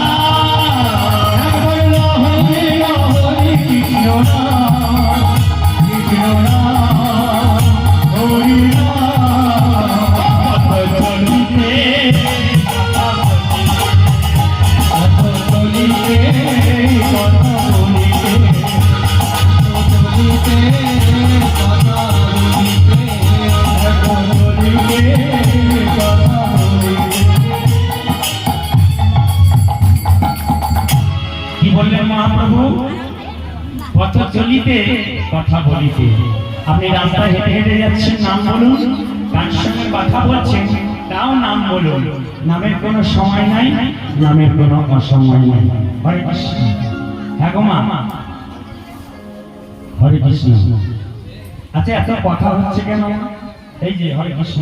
একবার না হলে কৃষ্ণ না, কৃষ্ণ না হরি না। পথ চলিতে কথা বলিতে, কথা বলিতে, কথা বলিতে, কথা বলিতে, কথা বলিতে। কি বললেন মহাপ্রভু? পথ চলিতে কথা বলিতে। আপনি রাস্তায় হেঁটে হেঁটে যাচ্ছেন, নাম বলুন। কার সঙ্গে কথা বলছেন তাও নাম বলুন। নামের কোনো সময় নাই, নামের কোনো অসময় নাই। হরে কৃষ্ণ। হ্যাঁ গো মা, হরে কৃষ্ণ। আচ্ছা এত কথা হচ্ছে কেন? এই যে হরে কৃষ্ণ।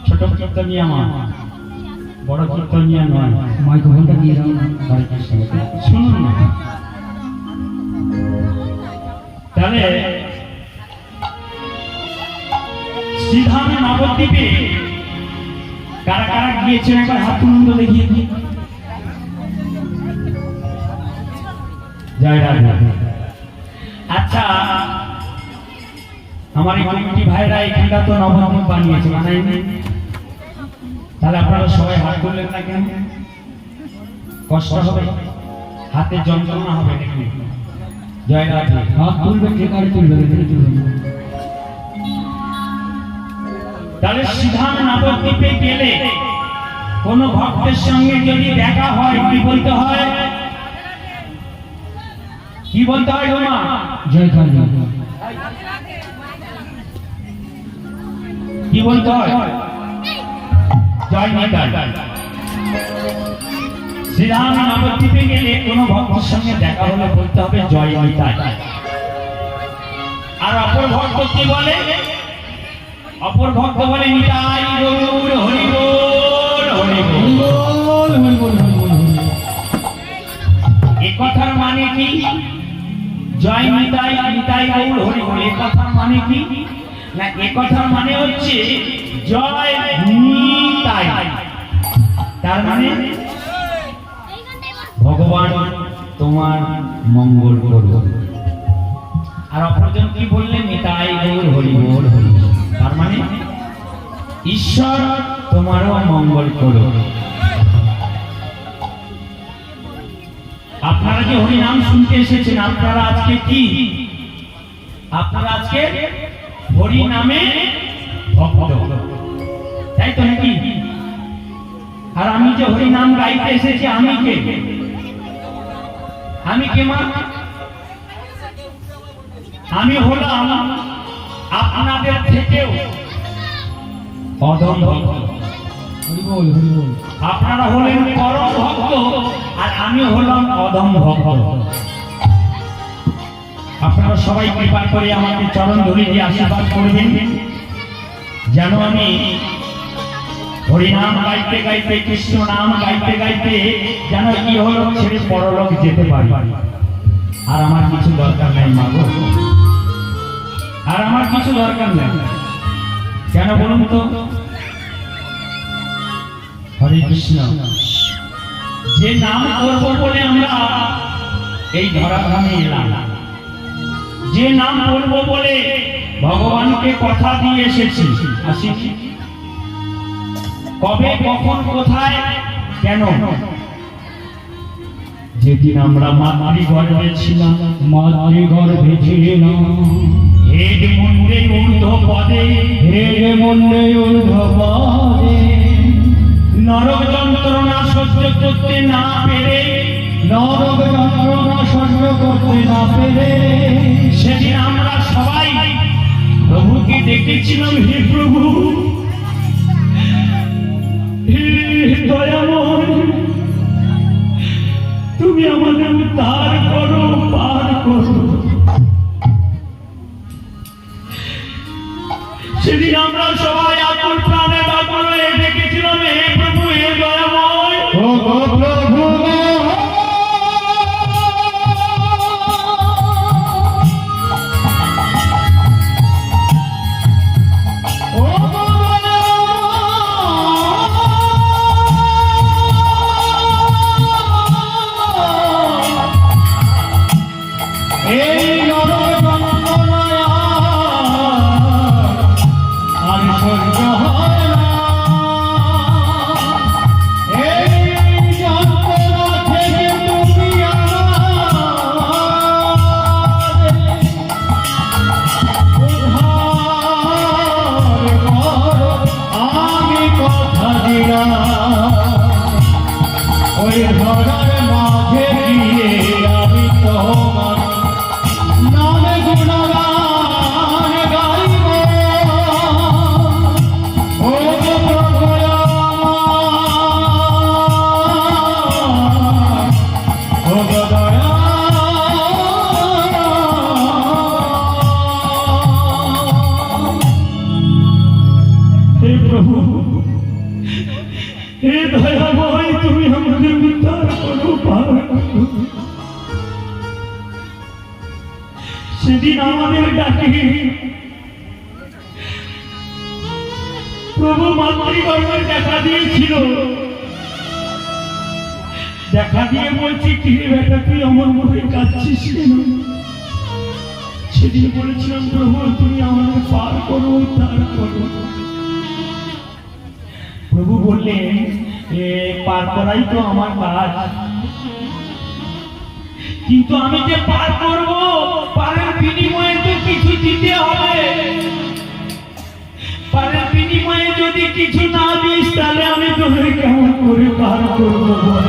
ছোট কীর্তনিয়া মা, বড় কীর্তনিয়া নয়। মাইক্রোফোনটা দিয়ে দাও। হরে কৃষ্ণ। শুনুন না তাহলে শ্রীধাম নবদ্বীপে কারা কারা গিয়েছেন একবার হাত তুলুন তো দেখিয়ে দিই। জয় রাধে। আচ্ছা আমার এই কমিটি ভাইরা এখানটা তো নবদ্বীপ বানিয়েছে, বানায়নি? তাহলে আপনারা সবাই হাত তুললেন না কেন? কষ্ট হবে, হাতে যন্ত্রণা হবে নাকি? জয় রাধে। হাত তুলবে, কে কারে তুলবে? তাহলে শ্রীধাম নবদ্বীপে গেলে কোন ভক্তের সঙ্গে যদি দেখা হয় কি বলতে হয়? কি বলতে হয় গো মা? জয় খান। কি বলতে হয়? জয় নিতাই। শ্রীধাম নবদ্বীপে গেলে কোন ভক্তের সঙ্গে দেখা হলে বলতে হবে জয় নিতাই। আর অপর ভক্ত কি বলে? অপর ভক্ত বলে নিতাই গৌর হরি বল, হরি বল। এ কথার মানে কি? জয় নিতাই, নিতাই গৌর হরি বল। এ কথার মানে কি? না, এ কথার মানে হচ্ছে জয় নিতাই। তার মানে ভগবান তোমার মঙ্গল করুন। আর অপরজন কি বললেন? নিতাই গৌর হরি বল, হরি বল। তার মানে ঈশ্বর তোমারও মঙ্গল করুন। আপনারা যে হরি নাম শুনতে এসেছেন, আপনারা আজকে কি? আপনারা আজকে হরি নামে ভক্ত, তাই তো নাকি? আর আমি যে হরি নাম গাইতে এসেছি, আমি কে? আমি কে মা? আমি হলাম আপনাদের থেকেও অধম ভক্ত। হরি বল, হরি বল। আপনারা হলেন পরম ভক্ত আর আমি হলাম অধম ভক্ত। আপনারা সবাই কৃপা করে আমাকে চরণ ধরে দিয়ে আশীর্বাদ করবেন, যেন আমি হরিনাম গাইতে গাইতে, কৃষ্ণ নাম গাইতে গাইতে যেন কি হলো ছেড়ে পরলোক যেতে পারি। আর আমার কিছু দরকার নাই মাগো, আর আমার কিছু দরকার নেই। কেন বলুন তো? হরে কৃষ্ণ। যে নাম করব বলে আমরা এই ধরাধামে এলাম, যে নাম বলব বলে ভগবানকে কথা দিয়ে এসেছি, আসিনি। কবে, কখন, কোথায়, কেন? যেদিন আমরা মাতৃগর্ভে ছিলাম, মাতৃগর্ভে ছিলাম, হেড মুন্ডে ঊর্ধ্ব পদে, হেড মুন্ডে ঊর্ধ্ব পদে, নরক যন্ত্রণা সহ্য করতে না পেরে, নরক যন্ত্রণা সহ্য করতে না পেরে, সেদিন আমরা সবাই প্রভুকে ডেকেছিলাম, হে প্রভু, হে তুমি আমাদের উদ্ধার করো, পার করো। সেদিন আমরা সবাই আকুল প্রাণে বাবা হয়ে ডেকেছিলাম, হে প্রভু, হে দয়াময়, ও প্রভু ওই ধরার মাঝে গিয়ে আমি তোমার নামে গুণগান গাইব। ও প্রভু ও দয়া হে প্রভু, হে দয়াময়, তুমি আমাদের উদ্ধার করো, পার করো। সেদিন আমাদের ডাকে প্রভু মাতৃগর্ভে দেখা দিয়েছিল, দেখা দিয়ে বলছি, কি রে বেটা, তুই আমার মনে কাঁদছিস কেন? সেদিন বলেছিলাম, প্রভু তুমি আমাদের পার করো, উদ্ধার করো। প্রভু বললেন, পার করাই তো আমার কাজ, কিন্তু আমি যে পার করব, পারের বিনিময়ে তো কিছু দিতে হবে। পারের বিনিময়ে যদি কিছু না দিস, তাহলে আমি তোদের কেমন করে পার করবো বল?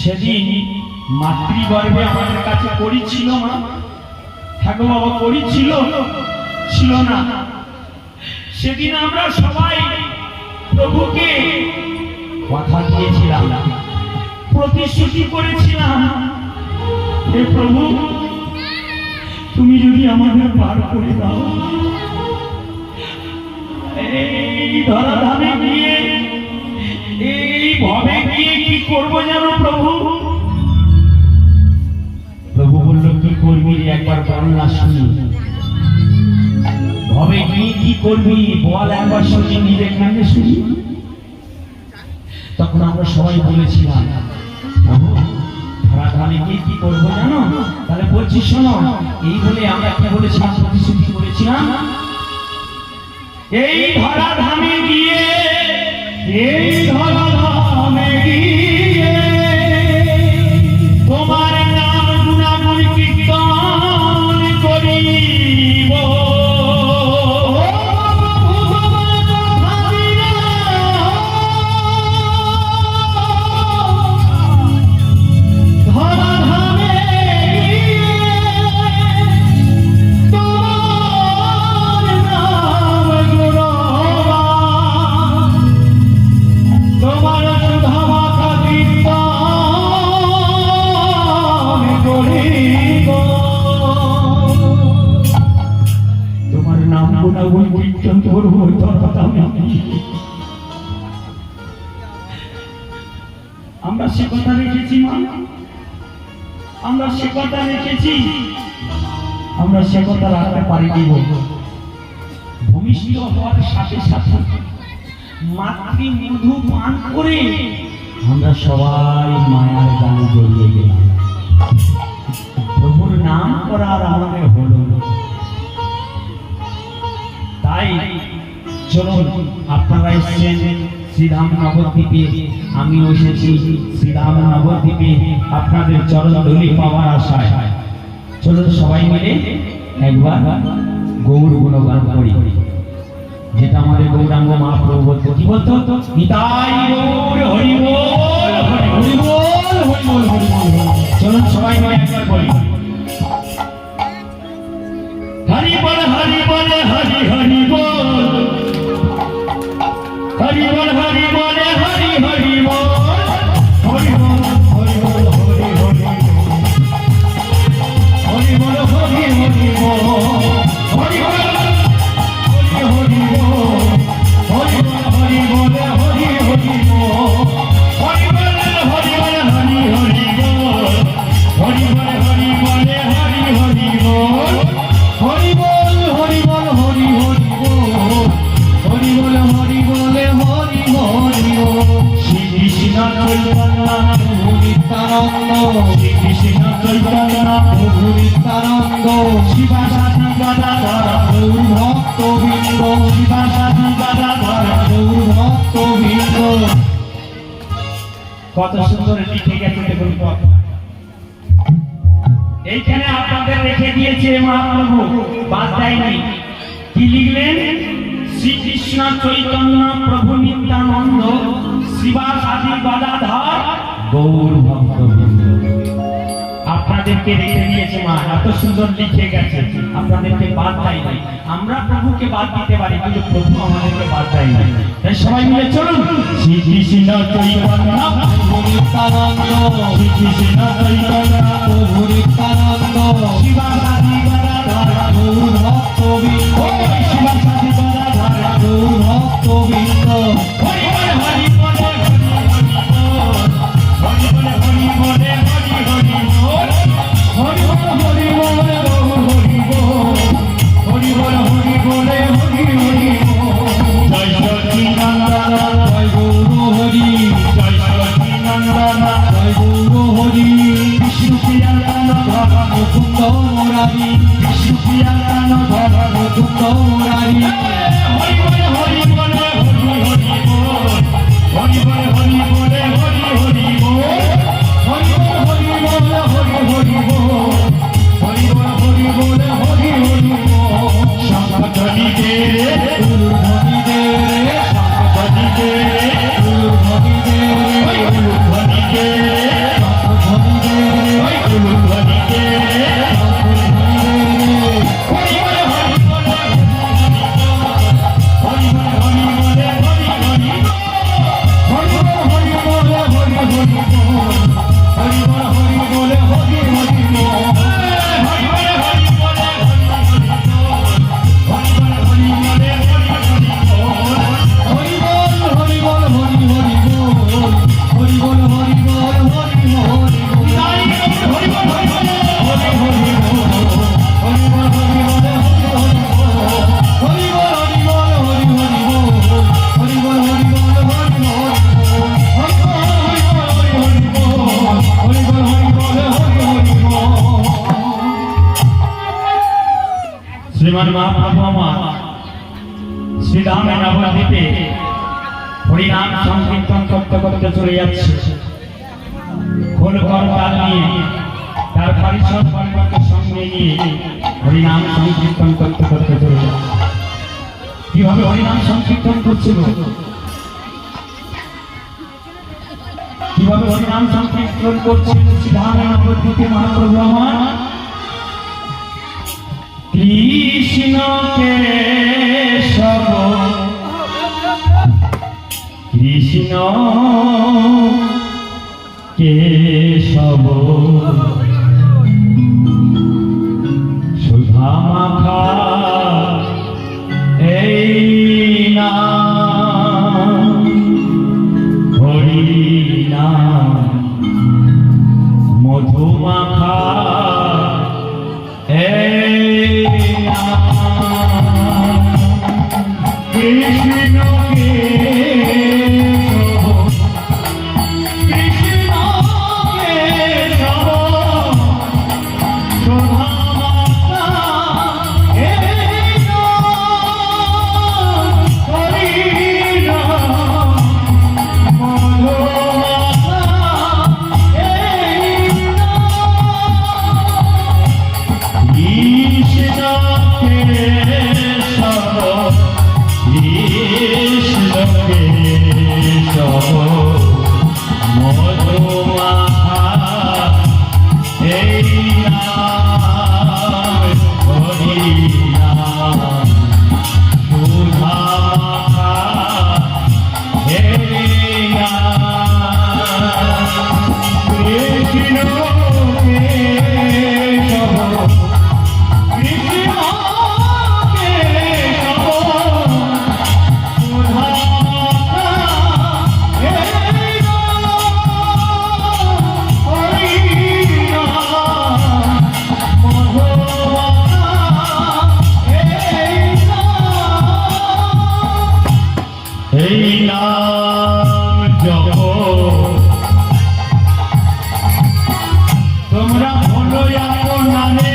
সেদিন মাতৃগর্ভে আমাদের কাছে করি ছিল, মা ঠাকুর বাবা করি ছিল না। সেদিন আমরা সবাই প্রভুকে কথা দিয়েছিলাম, প্রতিশ্রুতি করেছিলাম, হে প্রভু, তুমি যদি আমাদের পার করে দাও, এই ধরাধামে গিয়ে, এই ভবে গিয়ে কি করবো জানো প্রভু? প্রভু বলল, কি করবি একবার বল না শুনি। ভবে গিয়ে কি করবি বল একবার শুনি, নিজের কানে শুনি। তখন আমরা সবাই বলেছিলাম, প্রভু ধরাধামে গিয়ে কি করবো জানো? তাহলে বলছি শোনো, এই বলে আমরা কি বলেছিলাম, প্রতিশ্রুতি করেছিলাম, এই ধরাধামে গিয়ে, এই ধরাধামে গিয়ে তোমার নাম গুণাগুণ কীর্তন করিব। আমরা সে কথা রেখেছি, মা, আমরা সে কথা রেখেছি, আমরা সে কথা রাখতে পারিনি। ভূমিষ্ঠ হওয়ার সাথে সাথে মাতৃ মধু পান করে আমরা সবাই মায়ার গানে জড়িয়ে গেলাম। প্রভুর নাম করার আমাদের হলো না। তাই চলুন, আপনারা এসেছেন শ্রীরাম নবদ্বীপে, আমিও এসেছি শ্রীরাম নবদ্বীপে আপনাদের চরণ ধুলি পাওয়ার আশায়। চলুন সবাই মিলে একবার গৌর গুণগান করি, যেটা আমাদের গৌরাঙ্গ মহাপ্রভু বলতো, কি বলতো? নিতাই গৌর হরি বল, হরি বল, হরি বল, হরি বল। চলুন সবাই মিলে একবার বলি, হরি বল, হরি বল, হরি হরি বল, হরি বল, হরি বল, হরি বলে হরি বলে হরি হরি বল। শ্রী কৃষ্ণ চৈতন্য প্রভু নিত্যানন্দ শ্রী কৃষ্ণ চৈতন্য প্রভু নিত্যানন্দ শিবাসাদি গদাধর গৌর ভক্তবৃন্দ শিবাসাদি গদাধর। গৌর ভক্তবৃন্দ। কত সুন্দর লিখে গেছে দেখুন তো। এইখানে আপনাদের রেখে দিয়েছে মহাপ্রভু, বাদ দেয়নি। কি লিখলেন? শ্রীকৃষ্ণ চৈতন্য প্রভু নিত্যানন্দ শিবাসাদি গদাধর গৌর ভক্তবৃন্দ। আপনাদেরকে রেখে দিয়েছে মা, এত সুন্দর লিখে গেছে, আপনাদেরকে বাদ দেয় নাই। আমরা প্রভুকে বাদ দিতে পারি, কিন্তু প্রভু আমাদেরকে বাদ দেয় নাই। তাই সবাই মিলে চলুন, শ্রীকৃষ্ণ চৈতন্য প্রভু নিত্যানন্দ শ্রীকৃষ্ণ চৈতন্য প্রভু নিত্যানন্দ শিবাসাদি গদাধর গৌর ভক্তবৃন্দ শিবাসাদি গদাধর। গৌর ভক্তবৃন্দ। হরি বলে হরি বলে হরি বলে হরি বলে হরি বলে হরি হরি বল। হরি বল হরি বল হরি বল হরি হরি বল। জয় সচিনন্দন জয় গৌর হরি জয় সচিনন্দন জয় গৌর হরি বিষ্ণু প্রিয়ানন্দন মুকুন্দ মুরারি বিষ্ণু প্রিয়ানন্দন মুকুন্দ মুরারি। হরি বলে হরি বলে হরি হরি বল। হরি বলে হরি বলে হরি হরি বল। হরি বল হরি বল হরি হরি বল। হরি বল হরি বল হরি হরি বল। শঙ্খধ্বনি দে ধ্বনি দে শঙ্খধ্বনি দে ধ্বনি দে ধ্বনি দে ধ্বনি দে ধ্বনি দে। ধ্বনি দে। শ্রীমান মহাপ্রভু আমার শ্রীধামে নবদ্বীপে হরিনাম সংকীর্তন করতে করতে চলে যাচ্ছে। খোল করতাল নিয়ে তার পরিষদ পরিবারকে সঙ্গে নিয়ে হরিনাম সংকীর্তন করতে করতে চলে যাচ্ছে। কিভাবে হরিনাম সংকীর্তন করছিল, কিভাবে হরিনাম সংকীর্তন করছিল শ্রীধামে নবদ্বীপে মহাপ্রভু আমার। কৃষ্ণ কেশব কৃষ্ণ কেশব সুধা মাখা এই নাম হরি নাম মধু মাখা কৃষ্ণ এই নাম জপ তোমরা ভুলো আপনারে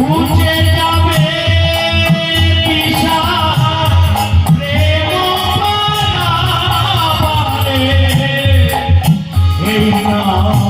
উঠে যাবে দিশা প্রেম পারাবারে এই নাম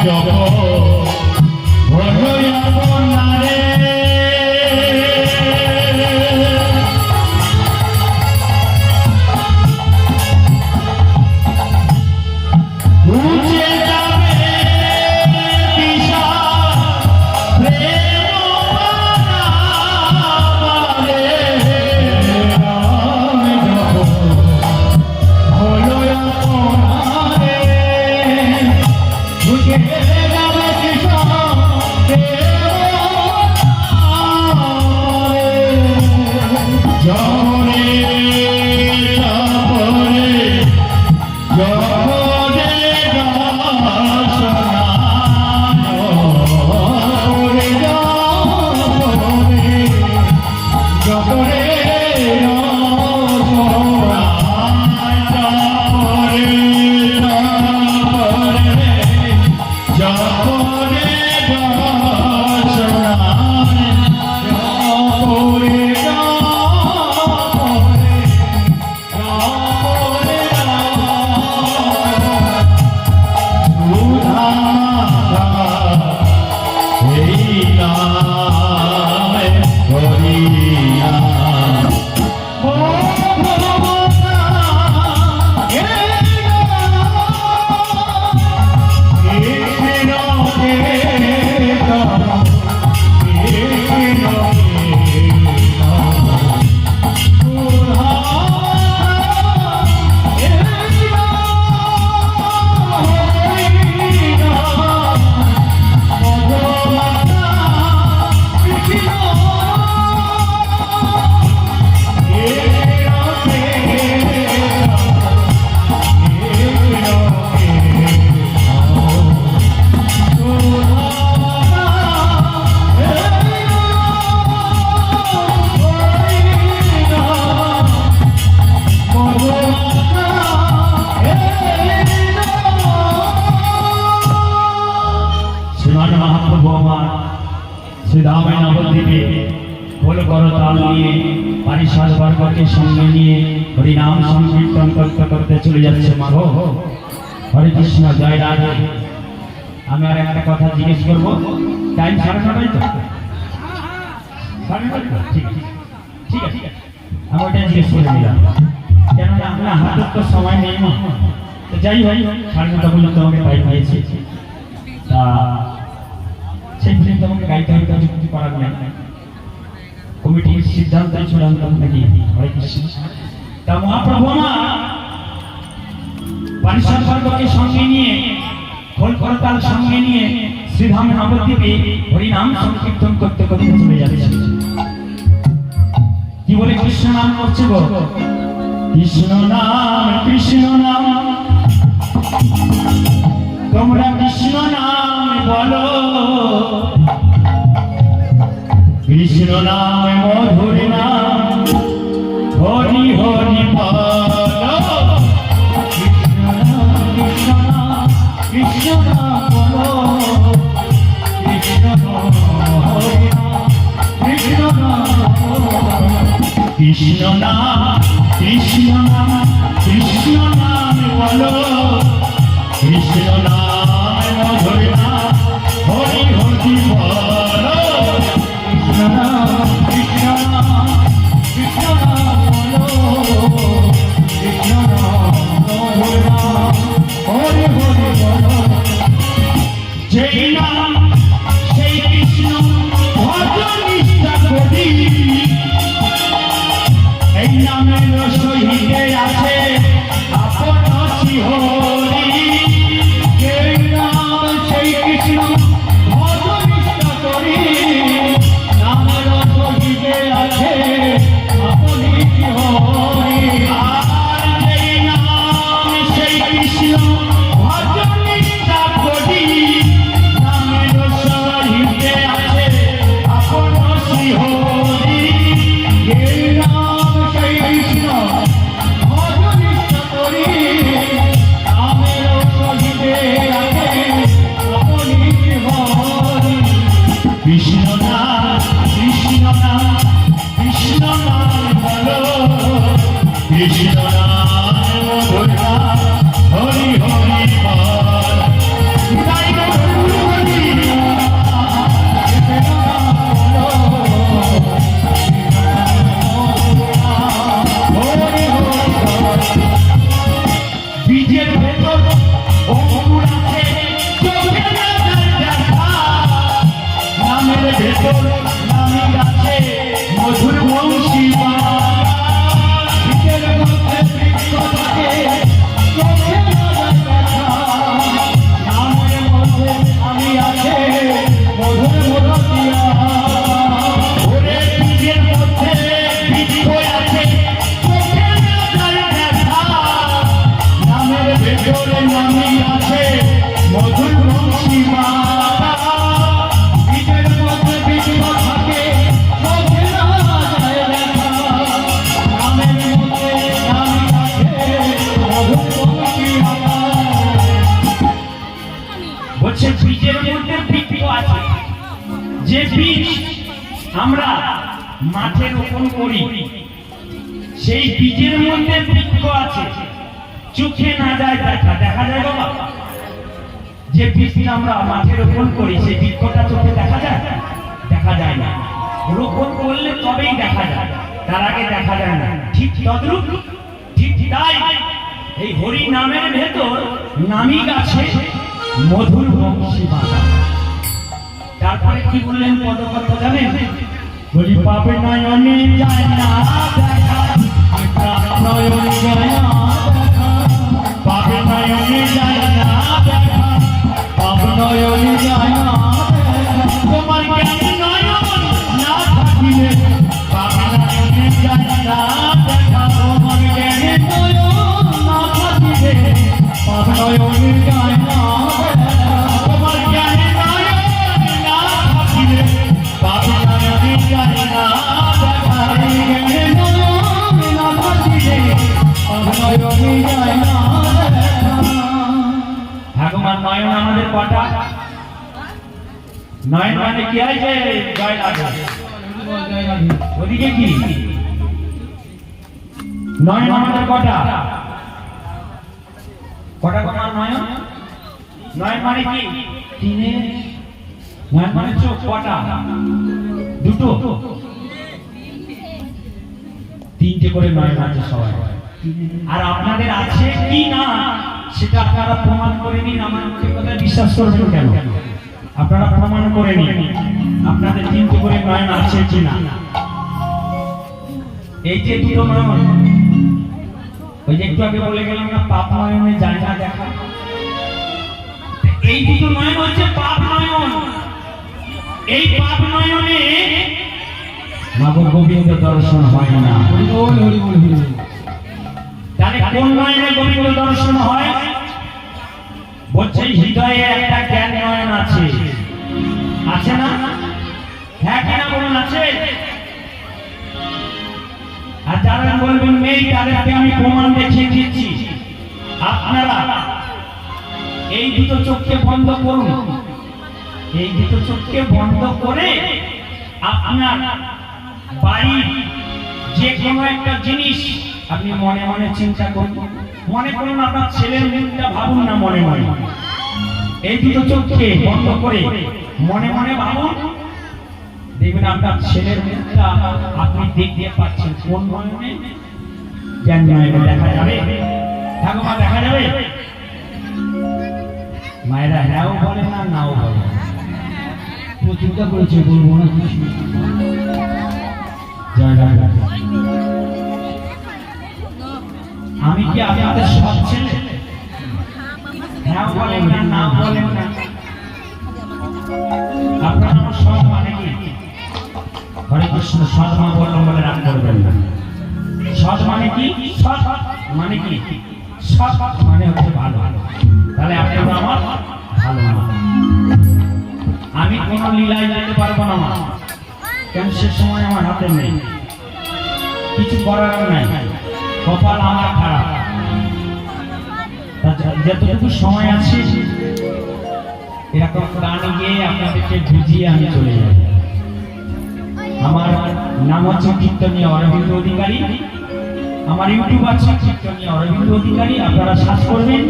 জপ শ্রীধামে নবদ্বীপে ভোল করতাল নিয়ে পারিষদ বর্গকে সঙ্গে নিয়ে হরিনাম সংকীর্তন করতে করতে চলে যাচ্ছে মাধব। হরে কৃষ্ণ, জয় রাধে। আমি আর একটা কথা জিজ্ঞেস করবো, টাইম 9:30 তো? 9:30 তো? ঠিক ঠিক আছে, আমি ওইটা জিজ্ঞেস করে দিলাম, কেননা আমরা হাতের তো সময় নেই না। তো যাই হোক, 9:30 পর্যন্ত আমাকে টাইম হয়েছে, তা সেই পর্যন্ত আমাকে গাইতে হবে, কিছু করার নেই। কমিটির সিদ্ধান্ত চূড়ান্ত নাকি? হরে কৃষ্ণ। তা মহাপ্রভু আমার পারিষদ বর্গকে সঙ্গে নিয়ে খোল করতাল সঙ্গে নিয়ে শ্রীধাম নবদ্বীপে হরিনাম সংকীর্তন করতে করতে চলে যাচ্ছে। কি বলে কৃষ্ণ নাম করছে গো? কৃষ্ণ নাম, কৃষ্ণ নাম, তোমরা কৃষ্ণ নাম বলো, কৃষ্ণ নাম মধুর নাম, হরি হরি বলো। কৃষ্ণ নাম, কৃষ্ণ নাম, কৃষ্ণ নাম বলো, কৃষ্ণ নাম হরি নাম, কৃষ্ণ নাম বলো। কৃষ্ণ নাম, কৃষ্ণ নাম, কৃষ্ণ নাম বলো, কৃষ্ণ নাম মধুর নাম, হরি হরি বলো। কৃষ্ণ নাম, কৃষ্ণ নাম, কৃষ্ণ নাম বলো, কৃষ্ণ নাম মধুর নাম, হরি হরি বলো। যেই নাম সেই কৃষ্ণ ভজন নিষ্ঠা করি, এই নামের সহিতে আছে আপন শিহরি। যেই নাম সেই কৃষ্ণ ভজন নিষ্ঠা করি, নামের সহিতে আছে আপন শিহরি। আর যেই নাম সেই কৃষ্ণ ভজন নিষ্ঠা করি, নামের সহিতে আছে আপন শিহরি। যেই নাম সেই কৃষ্ণ ভজন নিষ্ঠা করি, নামের সহিতে আছে আপন শিহরি। কৃষ্ণ নাম, কৃষ্ণ নাম, কৃষ্ণ নাম বলো, কৃষ্ণ নাম মধুর নাম, হরি হরি বল। তাই তো হরি কৃষ্ণ নাম বলো, হরি হরি বল। বীজের ভেতর অঙ্কুর আছে, চোখে না যায় দেখা, নামের ভেতর নামী আছে মধুর বংশী বাবা। বীজের মধ্যে বৃক্ষ থাকে, চোখে না যায় দেখা, নামের মধ্যে আমি আছে মধুর মধুরিয়া। ওরে বীজের মধ্যে বৃক্ষ আছে, চোখে না যায় দেখা, নামের ভেতরে নামী আছে মধুর বংশী বাবা। বীজের মধ্যে বৃক্ষ থাকে, চোখে না যায় দেখা, নামের মধ্যে নামী আছে মধুর বংশী বাবা। বলছে বীজের মধ্যে বৃক্ষ আছে, যে বীজ আমরা মাঠে রোপণ করি, সেই বীজের মধ্যে বৃক্ষ আছে, চোখে না যায় দেখা। দেখা যায় বাবা? যে বীজটা আমরা মাঠে রোপণ করি, সেই বৃক্ষটা চোখে দেখা যায়? দেখা যায় না। রোপণ করলে তবেই দেখা যায়, তার আগে দেখা যায় না। ঠিক তদ্রূপ, ঠিক তাই এই হরি নামের ভেতর নামী গাছে মধুর বংশী বাবা। তারপরে কি বললেন পদকর্ত জানেন? বলি পাবে নয়নে যায় না দেখা, নয়নে যায় না দেখা, পাবে নয়নে যায় না দেখা, পাবে নয়নে যায় না দেখা। তোমার জ্ঞান নয়ন না থাকিলে পাবে নয়নে যায় না দেখা, তোমার জ্ঞান নয়ন না থাকিলে পাবে নয়নে যায় না দেখা। তোমার জ্ঞান নয়ন না থাকিলে পাবে নয়নে যায় না দেখা, জ্ঞান নয়ন না থাকিলে পাবে নয়নে যায় না দেখা। ভগবান নয়ন আমাদের কটা? নয়ন মানে কি হয়? যে জয় লাগে, ওদিকে কি নয়ন আমাদের কটা? কটা কটা নয়ন? নয়ন মানে কি? তিনে। নয়ন মানে চোখ। কটা? দুটো। তিনটে করে নয়ন আছে সবাই। আর আপনাদের আছে কি না সেটা আপনারা প্রমাণ করে নিন। আমার কথা বিশ্বাস করবেন কেন? আপনারা প্রমাণ করে নিন আপনাদের তিনটে করে নয়ন আছে কি না। এই যে দুটো নয়ন, ওই যে একটু আগে বলে গেলাম না পাপ নয়নে যায় না দেখা, এই দুটো নয়ন হচ্ছে পাপ নয়ন। এই পাপ নয়নে মাগো গোবিন্দ দর্শন হয় না। হরি বল হরি বল হরি বল। তাহলে কোন নয়নে গোবিন্দ দর্শন হয়? বলছে হৃদয়ে একটা জ্ঞান নয়ন আছে, আছে না? হ্যাঁ কিনা বলুন, আছে? আর যারা বলবেন নেই তাদেরকে আমি প্রমাণ দেখিয়ে দিচ্ছি। আপনারা এই দুটো চোখকে বন্ধ করুন, এই দুটো চোখকে বন্ধ করে আপনার বাড়ির যে কোনো একটা জিনিস আপনি মনে মনে চিন্তা করুন। মনে করুন আপনার ছেলের মুখটা ভাবুন না মনে মনে। এই দুটো চোখকে বন্ধ করে মনে মনে ভাবুন, দেখবেন আপনার ছেলের মুখটা আপনি দেখতে পাচ্ছেন। কোন নয়নে? জ্ঞান নয়নে দেখা যাবে। ঠাকুমা দেখা যাবে? মায়েরা হ্যাঁও বলে না, নাও বলে না। চিন্তা করেছে বলবো না কিছু। জয় জয় জয়। আমি কি আপনাদের সব ছেলে? হ্যাঁ বলেন না, না বলেন না। আপনার আমার সব মানে কি? হরে কৃষ্ণ। সৎ মা বললাম বলে রাগ করবেন না। সৎ মানে কি? সৎ মানে কি? সৎ মানে হচ্ছে ভালো। তাহলে আপনারা আমার ভালো না। আমি কোনো লীলায় যেতে পারবো না মা, কেন সে সময় আমার হাতে নেই, কিছু করার নাই, কপাল আমার খারাপ। যতটুকু সময় আছে এরকম গান গিয়ে আপনাদেরকে বুঝিয়ে আমি চলে যাব। আমার নাম হচ্ছে কীর্তনীয় অরবিন্দ অধিকারী। আমার ইউটিউব আছে কীর্তনীয় অরবিন্দ অধিকারী। আপনারা সার্চ করবেন,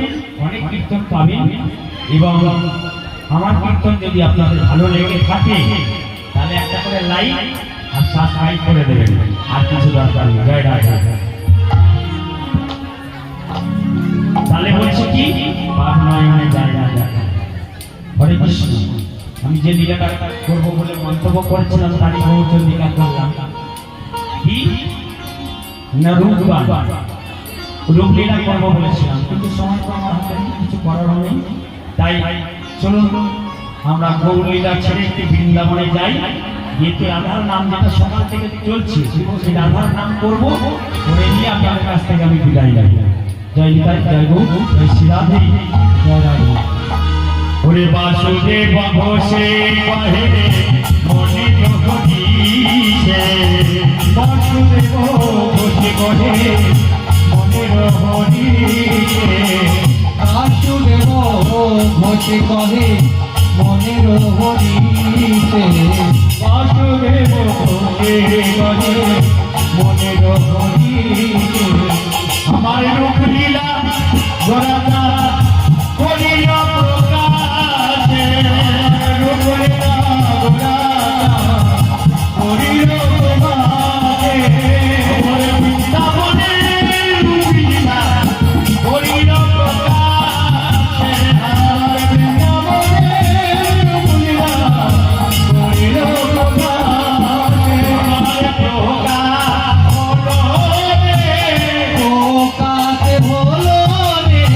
অনেক কীর্তন পাবেন। এবং আমার কীর্তন যদি আপনাদের ভালো লেগে থাকে তাহলে একটা করে লাইক আর সাবস্ক্রাইব করে দেবেন, আর কিছু দরকার নেই। জয় রাধে। তাহলে বলছি কি, পাপ নয়নে যায় না যায়। হরে কৃষ্ণ। আমি যে লীলাটা করবো বলে মন্তব্য করেছিলাম তারই বহুচন্ডিকা করলাম। কি না রূপলীলা করবো বলেছিলাম, কিন্তু সময় তো আমার হাতে কিছু করার নেই। তাই চলুন আমরা গৌরলীলা ছেড়ে একটি বৃন্দাবনে যাই, গিয়ে রাধার নাম যেটা সকাল থেকে চলছে সেই রাধার নাম করবো, করে নিয়ে আপনাদের কাছ থেকে আমি বিদায় যাই। জয় নিতাই, জয় গৌ, জয় শ্রী রাধে, জয় রাধে। ওরে বাসুদেব ঘোষে কহে মনে রহিছে, বাসুদেব ঘোষে কহে মনে রহিছে, বাসুদেব ঘোষে কহে মনের হরিতে, বাসুদেব ঘোষে কহে মনের হরিতে। আমার রূপলীলা গোরাতা করিল প্রকাশে, রূপলীলা গোরাতা করিল প্রকাশে, ওরে বৃন্দাবনে রূপলীলা করিল প্রকাশে, বৃন্দাবনে রূপলীলা করিল প্রকাশে, প্রকাশ হলো রে, প্রকাশ হলো রে,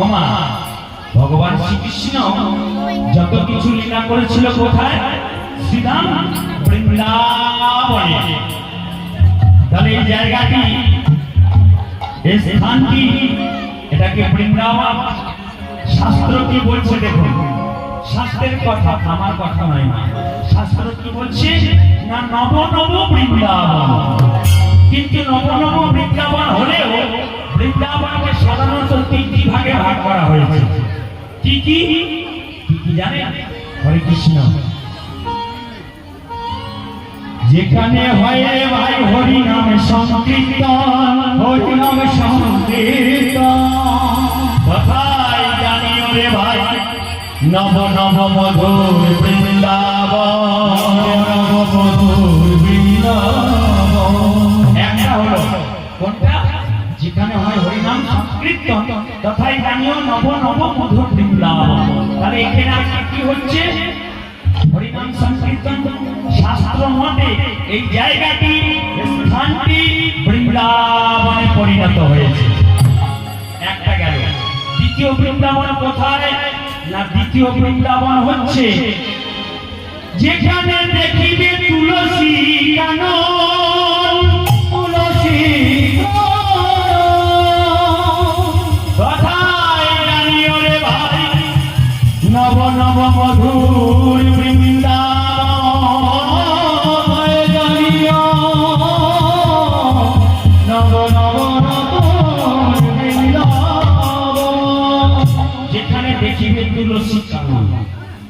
ওমা ভগবান শ্রীকৃষ্ণ যত কিছু লীলা করেছিল কোথায়? শ্রীরাম বৃন্দাবনে। তাহলে এই জায়গাটি, এই স্থানটি, এটাকে বৃন্দাবন। শাস্ত্র কি বলছে দেখুন, শাস্ত্রের কথা, আমার কথা নয় না। শাস্ত্র কি বলছে না, নব নব বৃন্দাবন। কিন্তু নব নব বৃন্দাবন হলেও বৃন্দাবনকে সাধারণত তিনটি ভাগে ভাগ করা হয়েছে। কি কি জানেন? হরে কৃষ্ণ। যেখানে হয় রে ভাই হরি নাম সংকীর্তন, হরি নাম সংকীর্তন, কথাই জানিও রে ভাই নব নব মধুর বৃন্দাবন, নব মধুর বৃন্দাবন। একটা হলো কোনটা? যেখানে হয় হরিনাম সংকীর্তন, তথাই জানিও নব নব মধুর বৃন্দাবন। তাহলে এখানে আজকে কি হচ্ছে? হরিনাম সংকীর্তন। শাস্ত্র মতে এই জায়গাটি, স্থানটি বৃন্দাবনে পরিণত হয়েছে। একটা গেল। দ্বিতীয় বৃন্দাবন কোথায়? না, দ্বিতীয় বৃন্দাবন হচ্ছে যেখানে দেখিবে তুলসী কানন, তুলসী কথাই জানিও রে ভাই নব নব মধুর বৃন্দাবন, জানিও নব নব মধুর বৃন্দাবন। যেখানে দেখিবে তুলসী কানন,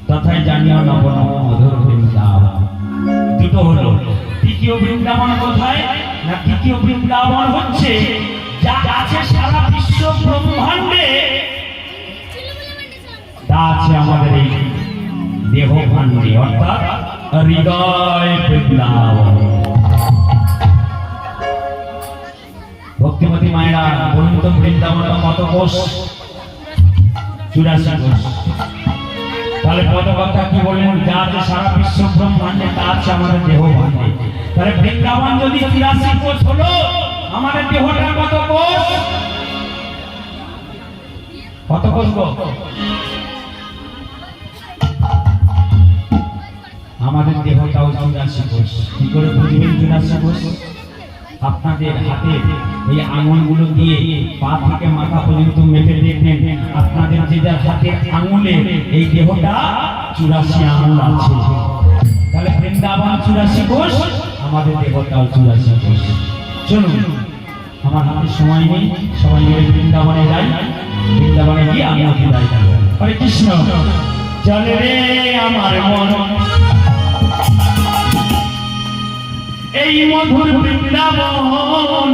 তথায় জানিও নব নব মধুর বৃন্দাবন। দুটো হলো। তৃতীয় বৃন্দাবন কোথায়? না, তৃতীয় বৃন্দাবন হচ্ছে যা আছে সারা বিশ্ব ব্রহ্মাণ্ডে, তা আছে আমাদের এই দেহ ভাণ্ডে, অর্থাৎ হৃদয় বৃন্দাবন। ভক্তিমতী মায়েরা বলুন তো, বৃন্দাবন কত কোষ? 84 কোষ। তাহলে কত কথা কি বললেন? যা আছে সারা বিশ্ব ব্রহ্মাণ্ডে, তা আছে আমাদের দেহ ভাণ্ডে। তাহলে বৃন্দাবন যদি 84 কোষ হলো, আমাদের দেহটা কত কোষ? কত কোষ গো? আমাদের দেহটাও 84 কোষ। কি করে বুঝবেন 84 কোষ? আপনাদের হাতে এই আঙুলগুলো দিয়ে পা থেকে মাথা পর্যন্ত মেপে দেখবেন, আপনাদের যে যার হাতের আঙুলে এই দেহটা 84 আঙুল আছে। তাহলে বৃন্দাবন 84 কোষ, আমাদের দেহটাও 84 কোষ। চলুন, আমার হাতে সময় নেই, সবাই মিলে বৃন্দাবনে যাই। বৃন্দাবনে গিয়ে আমি বিদায় নেব। হরে কৃষ্ণ। চলে রে আমার মন এই মধুর বৃন্দাবন,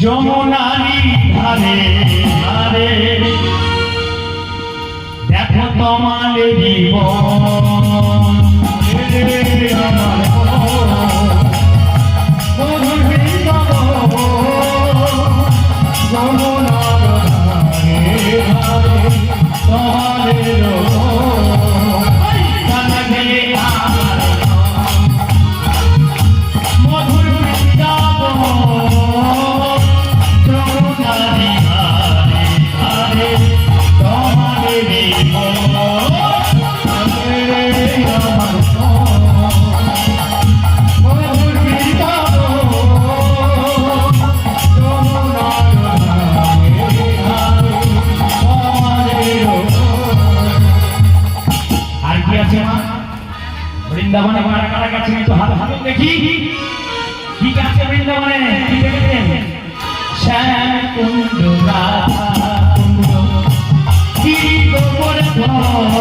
যমুনারি ধারে ধারে, দেখো তোমার জীবন। আমার মধুর বৃন্দাবন, যমুনার ধারে ধারে, তোমাদের মধুর বৃন্দাবন, যমুনারি ধারে ধারে, তোমাদের মধুর বৃন্দাবন, যমুনার ধারে ধারে, আর কি আছে মা? বৃন্দাবনে কারা কারা গেছেন একটু হাত হাত দেখি। কি আছে বৃন্দাবনে? কি দেখেছেন? শ্যাম কুণ্ড, রাধা কুণ্ড, গিরি গোবর্ধন,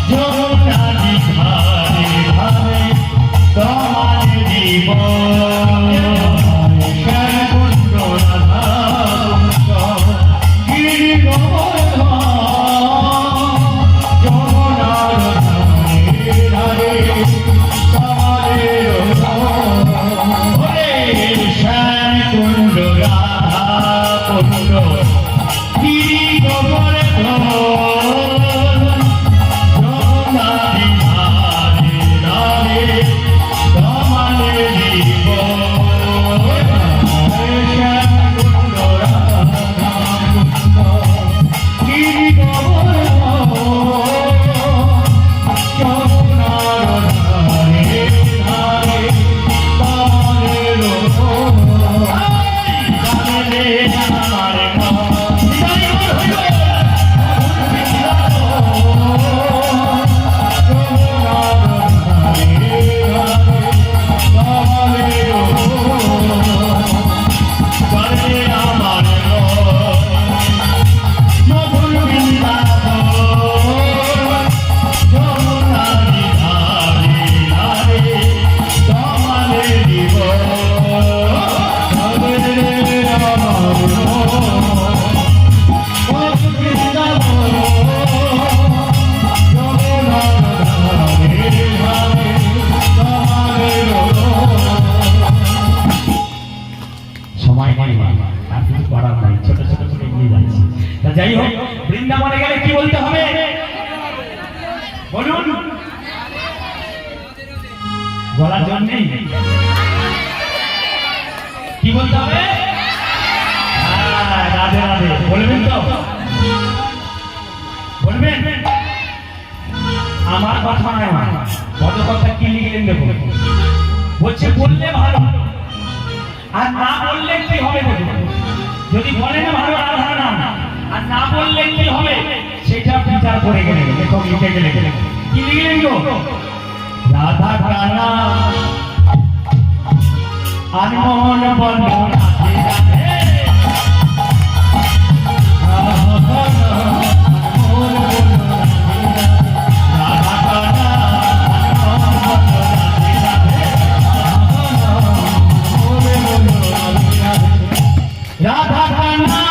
যমুনারি ধারে ধারে, তোমার জীবন। শ্যাম কুণ্ড, রাধা কুণ্ড, গিরি গোবর্ধন, যমুনার ধারে ধারে, তোমাদের শ্যাম কুণ্ড, রাধা কুণ্ড, গিরি গোবর্ধন, যাই হোক, বৃন্দাবনে গেলে কি বলতে হবে বলুন? বলার জন্য কি বলতে হবে? রাধে রাধে বলবেন তো? বলবেন? আমার কথা নয়, কত কথা কি লিখলেন দেখুন। বলছে বললে ভালো, আর না বললে কি হবে বলুন? যদি বলেন ভালো রাধা নাম, আর না বললে কি হবে সেটা বিচার করে গেলে লেখক লিখে গেলে কি লিখলেন গো? রাধা কানা আনমন বল রাধে রাধে, রাধা কানা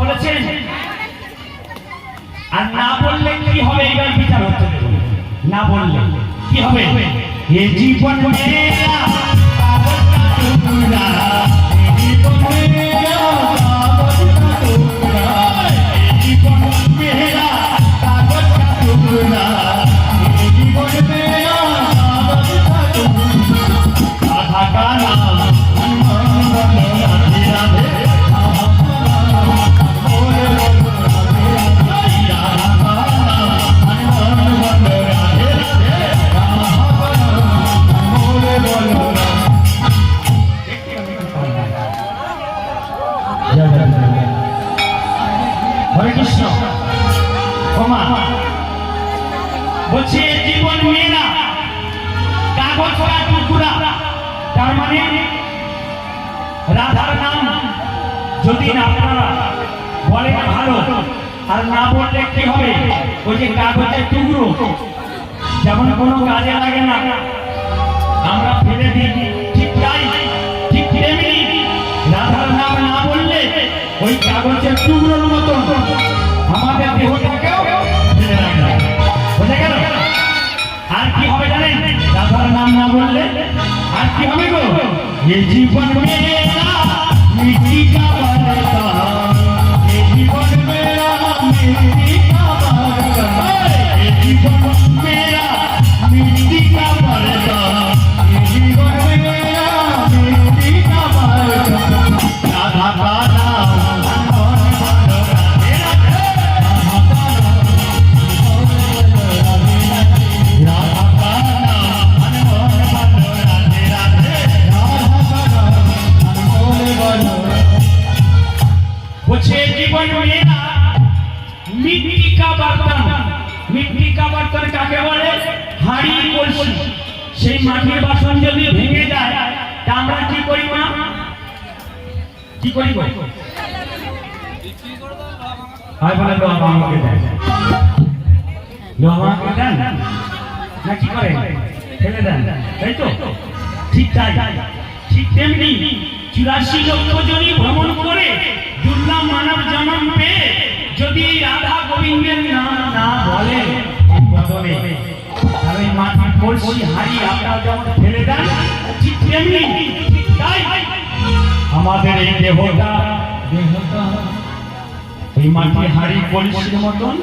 বলেছেন। আর না বললে কি হবে এবার বিচার হচ্ছে। না বললে কি হবে? এ জীবন মেরা কাগজ কা টুকরা, এ জীবন মেরা কাগজ কা টুকরা, এ জীবন মেরা কাগজ কা টুকরা, এ জীবন মেরা কাগজ কা টুকরা। রাধা কা নাম রাধে রাধে, হরে কৃষ্ণ। ক্ষমা বলছে জীবন মেয়েরা কাগজ কা টুকরা, তার মানে রাধার নাম যদি আপনারা বলেন ভালো, আর না বললে কি হবে? ওই যে কাগজের টুকরো, যেমন কোনো কাজে লাগে না, আমরা ফেলে দিই, ঠিক তাই, ঠিক তেমনি রাধার নাম না বললে ওই কাগজের টুকরোর মতো আমাদের দেহটাকেও ফেলে রাখবে। বুঝে গেল? আর কি হবে জানেন? রাধার নাম না বললে আর কি হবে গো? ये जीवन मेरा मिट्टी का बरता, ये जीवन मेरा मिट्टी का बरता, ये जीवन मेरा मिट्टी का बरता, ये जीवन मेरा मिट्टी का बरता। राधा का नाम জীবন মেরা মিট্টি কা বর্তন। মিট্টি কা বর্তন কাকে বলে? হাড়ি কলসি। সেই মাটির বাসন যদি ভেঙে যায় তা আমরা কি করি মা? কি করি গো? হয় বলে লোহা ভাঙাকে দেয়, লোহা ভাঙাকে দেন না কি করে? ফেলে দেন, তাই তো? ঠিক তাই, ঠিক তেমনি 84 লক্ষ জনই ভ্রমণ করে দুর্লভ মানব জন্ম পেয়ে যদি রাধা গোবিন্দের নাম না বলে বদলে, তাহলে মাটির কলসি হাড়ি আপনারা যেমন ফেলে দেন, ঠিক তেমনি ঠিক তাই আমাদের এই দেহটা এই মাটির হাড়ি কলসির মতন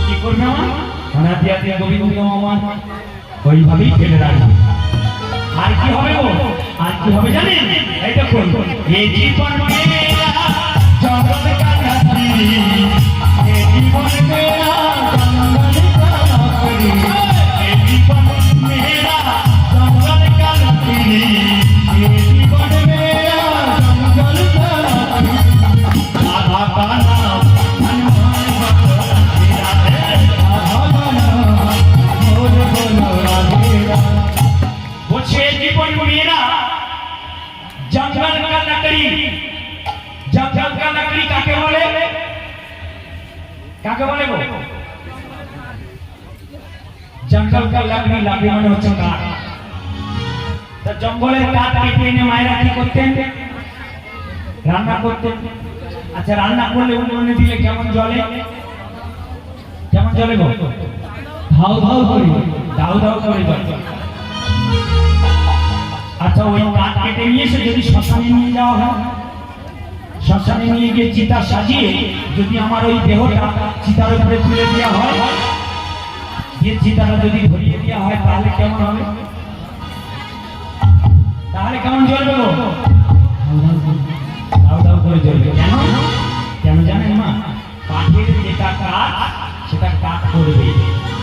কি করবে আমার? অনাদি আদি গোবিন্দ আমার ওইভাবেই ফেলে রাখবে। আর কি হবে গো? আর কি হবে জানেন? এই দেখুন, এই জীবন মেরা জগৎ কা রাত্রি, এই জীবন মেরা জগৎ কা রাত্রি, এই জীবন মেরা জগৎ কা রাত্রি, এই জীবন মেরা জগৎ কা রাত্রি। রাধা কা নাম হনুমান রাধে রাধে, রাধা কা নাম বলো রাধে রাধে। বলছে জীবন মেরা কাকে বলে গো? জঙ্গল কা লাকড়ি, লাকড়ি মানে হচ্ছে কাঠ। তা জঙ্গলের কাঠ কেটে এনে মায়েরা কি করতেন? রান্না করতেন। আচ্ছা, রান্না করলে উনুনে দিলে কেমন জ্বলে? কেমন জ্বলে গো? ধাউ ধাউ করে, ধাউ ধাউ করে জ্বলে। আচ্ছা, ওই কাঠ কেটে নিয়ে এসে যদি শ্মশানে নিয়ে যাওয়া হয়, শ্মশানে নিয়ে গিয়ে চিতা সাজিয়ে যদি আমার ওই দেহটা চিতার উপরে তুলে দেওয়া হয়, দিয়ে চিতাটা যদি ধরিয়ে দেওয়া হয়, তাহলে কেমন হবে? তাহলে কেমন জ্বলবে গো? দাউ দাউ করে জ্বলবে। কেন? কেন জানেন মা? কাঠের যেটা কাঠ সেটা কাঠ করবে,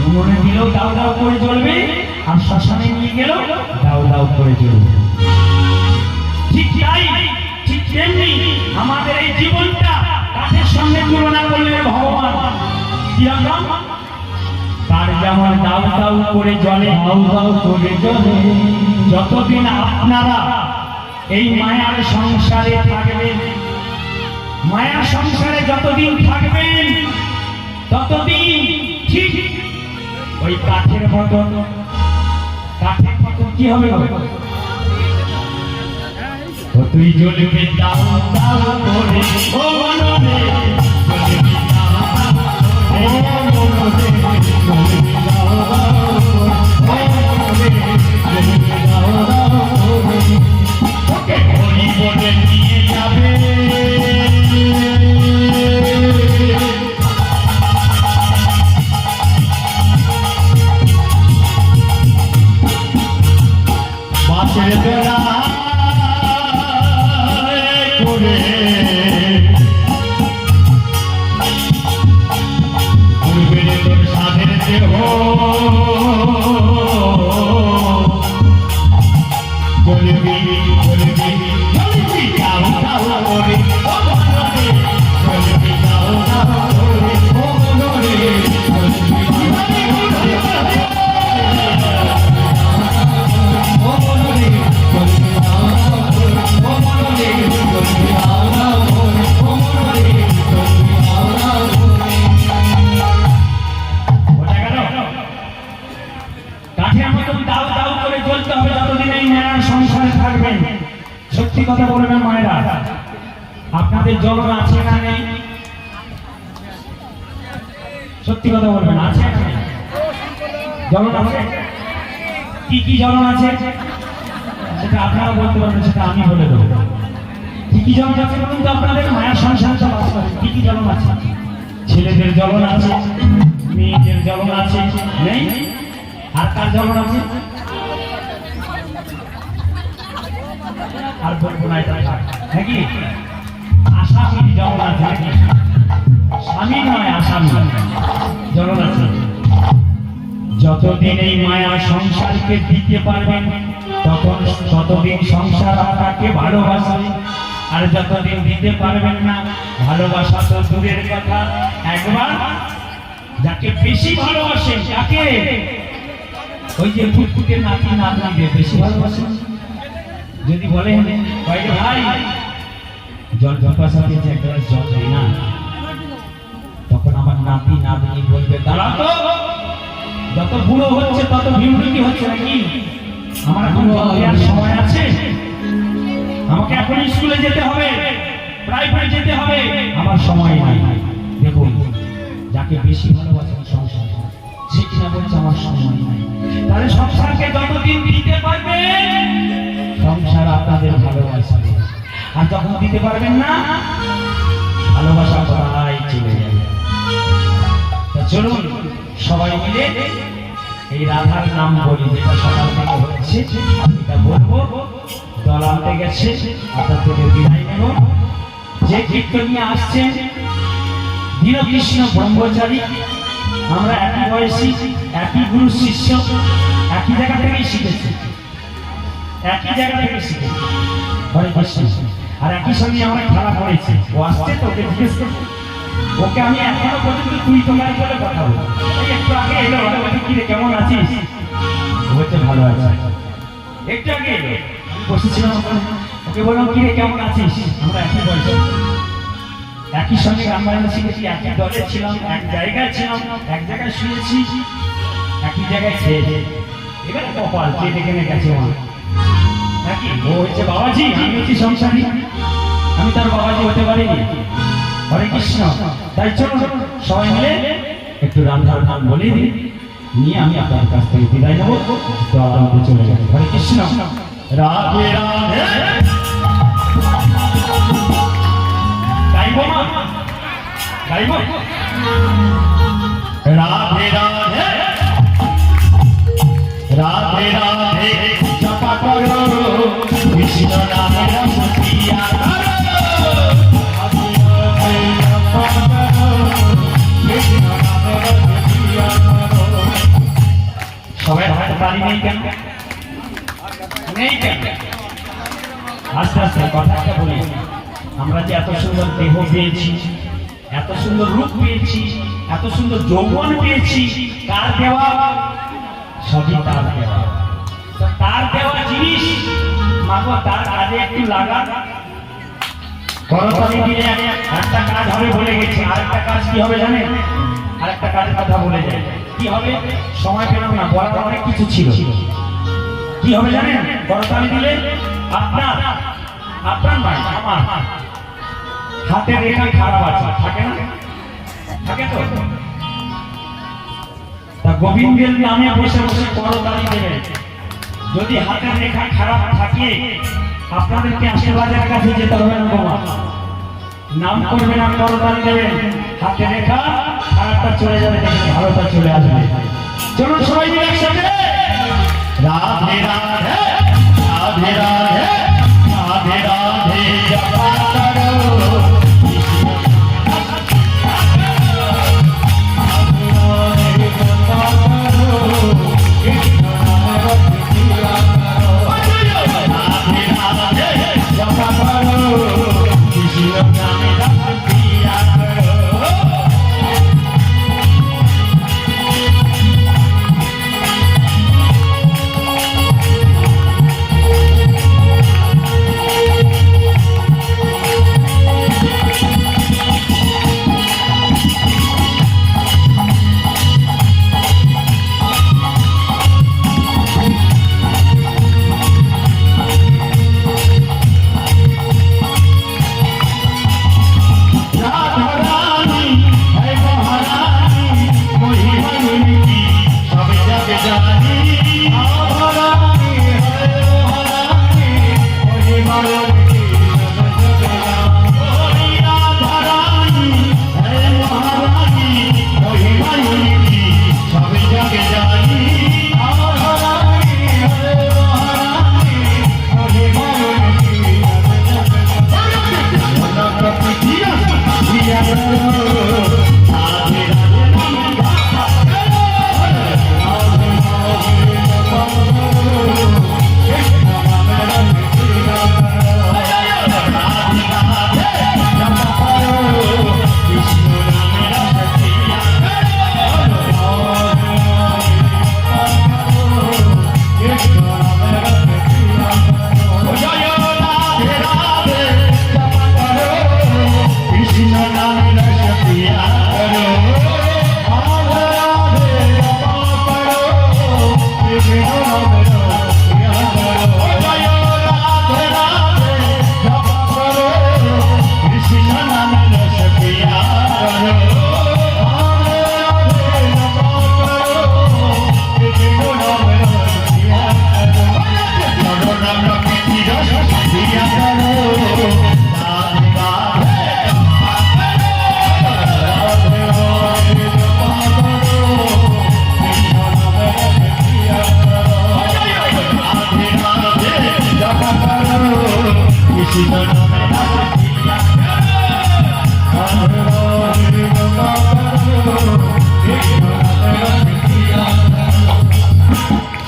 উনুনে দিলেও দাউ দাউ করে জ্বলবে, আর শ্মশানে নিয়ে গেলেও দাউ দাউ করে জ্বলবে। ঠিক তাই, ঠিক তেমনি আমাদের এই জীবনটা কাঠের সঙ্গে তুলনা করলে ভগবান কিরকম? তার যেমন দাউ দাউ করে জ্বলে, দাউ দাউ করে জ্বলে। যতদিন আপনারা এই মায়ার সংসারে থাকবেন, মায়ার সংসারে যতদিন থাকবেন, ততদিন ঠিক ওই কাঠের মতন, কাঠের মতন কি হবে? তুই জ্বলবি দাউ দাউ করে, ও মনরে জ্বলবি দাউ দাউ করে, ও মনরে জ্বলবি দাউ দাউ করে, ও মনরে জ্বলবি দাউ দাউ করে। ওকে হরি বলে নিয়ে যাবে, বাঁশের বেড়া করে পূর্বের তোর সাধের দেহ বলবি বলবি বলবি দাও দাও করে, ও মনরে বলবি দাও দাও করে, ও মনরে বলবি সত্যি কথা বলবেন মায়েরা, আপনাদের জ্বলন আছে না নেই? সত্যি কথা বলবেন, আছে না নেই? জ্বলন আছে? কি কি জ্বলন আছে সেটা আপনারা বলতে পারবেন, সেটা আমি বলে দেবো। কি কি জ্বলন আছে বলুন তো আপনাদের? মায়ের সংসারটা বাস্তবে কি কি জ্বলন আছে? ছেলেদের জ্বলন আছে, মেয়েদের জ্বলন আছে, নেই? আর কার জ্বলন আছে? আর বলবো না, এটা নাকি আসামির জ্বলন আছে নাকি? স্বামী নয়, আসামি জ্বলন আছে। যতদিন এই মায়া সংসারকে দিতে পারবেন, ততদিন সংসার আপনাকে ভালোবাসবে। আর যতদিন দিতে পারবেন না, ভালোবাসা তো দূরের কথা, একবার যাকে বেশি ভালোবাসেন, যাকে ওই যে ফুটফুটে নাতি নাতনিদের বেশি ভালোবাসেন, যদি বলেন ভাই জল ঝপাসা দিয়েছে, এক গ্লাস জল দেয় না, তখন আমার নাতি নাতনি বলবে দাঁড়া তো, যত বুড়ো হচ্ছে তত বিমুখী হচ্ছে নাকি? আমার এখন দেওয়ার সময় আছে? আমাকে এখন স্কুলে যেতে হবে, প্রাইভেট যেতে হবে, আমার সময় নাই। দেখুন, যাকে বেশি ভালোবাসেন সংসার, সে কিনা বলছে আমার সময় নাই। তাহলে সংসারকে যতদিন দিতে পারবেন, সংসার আপনাদের ভালোবাসবে। আর যখন দিতে পারবেন না, ভালোবাসা কোথায় চলে যাবে। চলুন সবাই মিলে এই রাধার নাম বলি, যেটা সকাল থেকে হচ্ছে এটা বলবো। দল আনতে গেছে, আপনার থেকে বিদায় নেব। যে কীর্তন নিয়ে আসছেন দীনকৃষ্ণ ব্রহ্মচারী, আমরা একই বয়সী, একই গুরু শিষ্য, একই জায়গা থেকেই শিখেছি, একই জায়গা থেকে শিখেছি। হরে কৃষ্ণ। আর একই সঙ্গে আমরা খেলা করেছি। ও আসছে তো, ওকে জিজ্ঞেস করছি, ওকে আমি এখনো পর্যন্ত তুই তোমার বলে কথা বলবো। একটু আগে এলো, কি রে কেমন আছিস? বলছে ভালো আছে। একটু আগে এলো, বসেছিলাম, ওকে বললাম কি রে কেমন আছিস? আমরা একই বয়সে। একই সঙ্গে গান বাজনা শিখেছি, একই দলে ছিলাম, এক জায়গায় ছিলাম, এক জায়গায় শুয়েছি, একই জায়গায় খেয়েছি। এবারে কপাল কে ডেকে নিয়ে গেছে মা নাকি ও হচ্ছে বাবাজি, আমি হচ্ছি সংসারী, আমি তার বাবাজি হতে পারিনি। হরে কৃষ্ণ। তাই চলুন সবাই মিলে একটু রান্নার গান বলে দিই, নিয়ে আমি আপনার কাছ থেকে বিদায় নেবো, তো আমাকে চলে যাবে। হরে কৃষ্ণ। রাধে রাধে। গাইবো মা, গাইবো। রাধে রাধে, রাধে রাধে জপা করো কৃষ্ণ নামে রস পিয়া করো। সবাই হাতে তালি নেই কেন? নেই কেন? আস্তে আস্তে কথা একটা বলি, আমরা যে এত সুন্দর দেহ পেয়েছি, এত সুন্দর রূপ পেয়েছি, এত সুন্দর যৌবন পেয়েছি, কার দেওয়া? সবই তার দেওয়া। তার দেওয়া জিনিস মাগো, তার কাজে একটু লাগা। করতালি দিলে একটা কাজ হবে বলে গেছে, আরেকটা কাজ কি হবে জানেন? আরেকটা কাজের কথা বলে যায়, কি হবে? সময় পেলাম না, বলার অনেক কিছু ছিল। কি হবে জানেন? করতালি দিলে আপনার আপনার নয়, আমার হাতের রেখা খারাপ আছে, থাকে না? থাকে তো? তা গোবিন্দের নামে বসে বসে করতালি দেবেন। যদি হাতের রেখা খারাপ থাকে, আপনাদেরকে আশীর্বাদের কাছে যেতে হবে না বাবা, নাম করবেন আর করতালি দেবেন, হাতের রেখা খারাপটা চলে যাবে, দেখবেন ভালোটা চলে আসবে। চলুন সবাই মিলে একসাথে রাধে রাধে, রাধে রাধে, রাধে রাধে জপা করো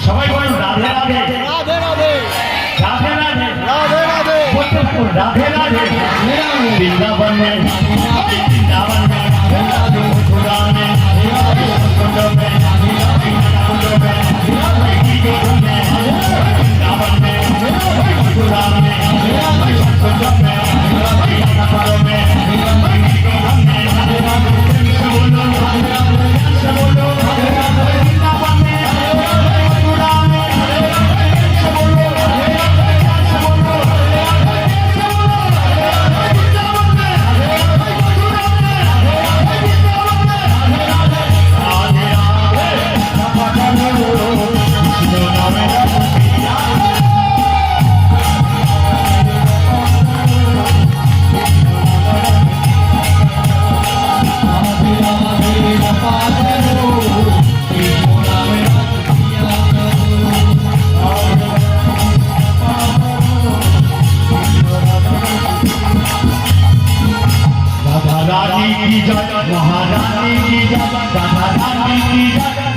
সবাই বলুন রাধে রাধে, রাধে রাধে, রাধে রাধে, রাধে রাধে, বলতে থাকুন রাধে রাধে। বৃন্দাবন में, বৃন্দাবন में, मथुरा में, कुंज में, कुंज में, वृंदावन में, मथुरा में, कुंज में, वृंदावन में,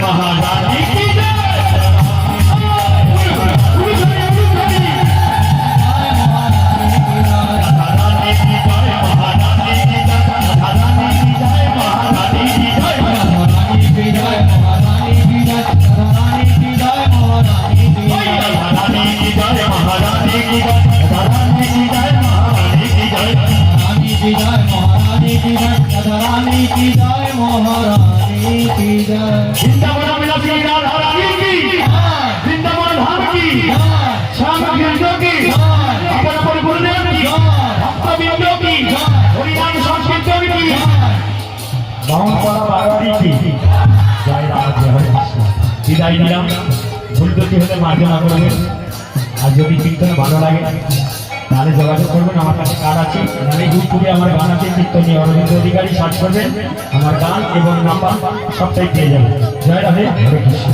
महारानी की जय। रानी की जय महारानी की जय जिंदाबाद मिलासी राधा रानी की, जिंदाबाद धाम की, श्याम गिरजो की, अपन अपन गुरुदेव की, भक्त बिंदो की, हरिनाम संस्कृत की, बाहुनपाड़ा बागवाड़ी की। जय राम जय हरे कृष्ण। বিদায় দিলাম। ভুল ত্রুটি হলে মার্জনা করবেন। আর যদি কীর্তন ভালো লাগে তাহলে যোগাযোগ করবেন, আমার কাছে কার্ড আছে। আমি ইউটিউবে আমার গান আছে, কীর্তনীয় অরবিন্দ অধিকারী সার্চ করবেন, আমার গান এবং নাম্বার সবটাই পেয়ে যাবেন। জয় রাধে হরে কৃষ্ণ।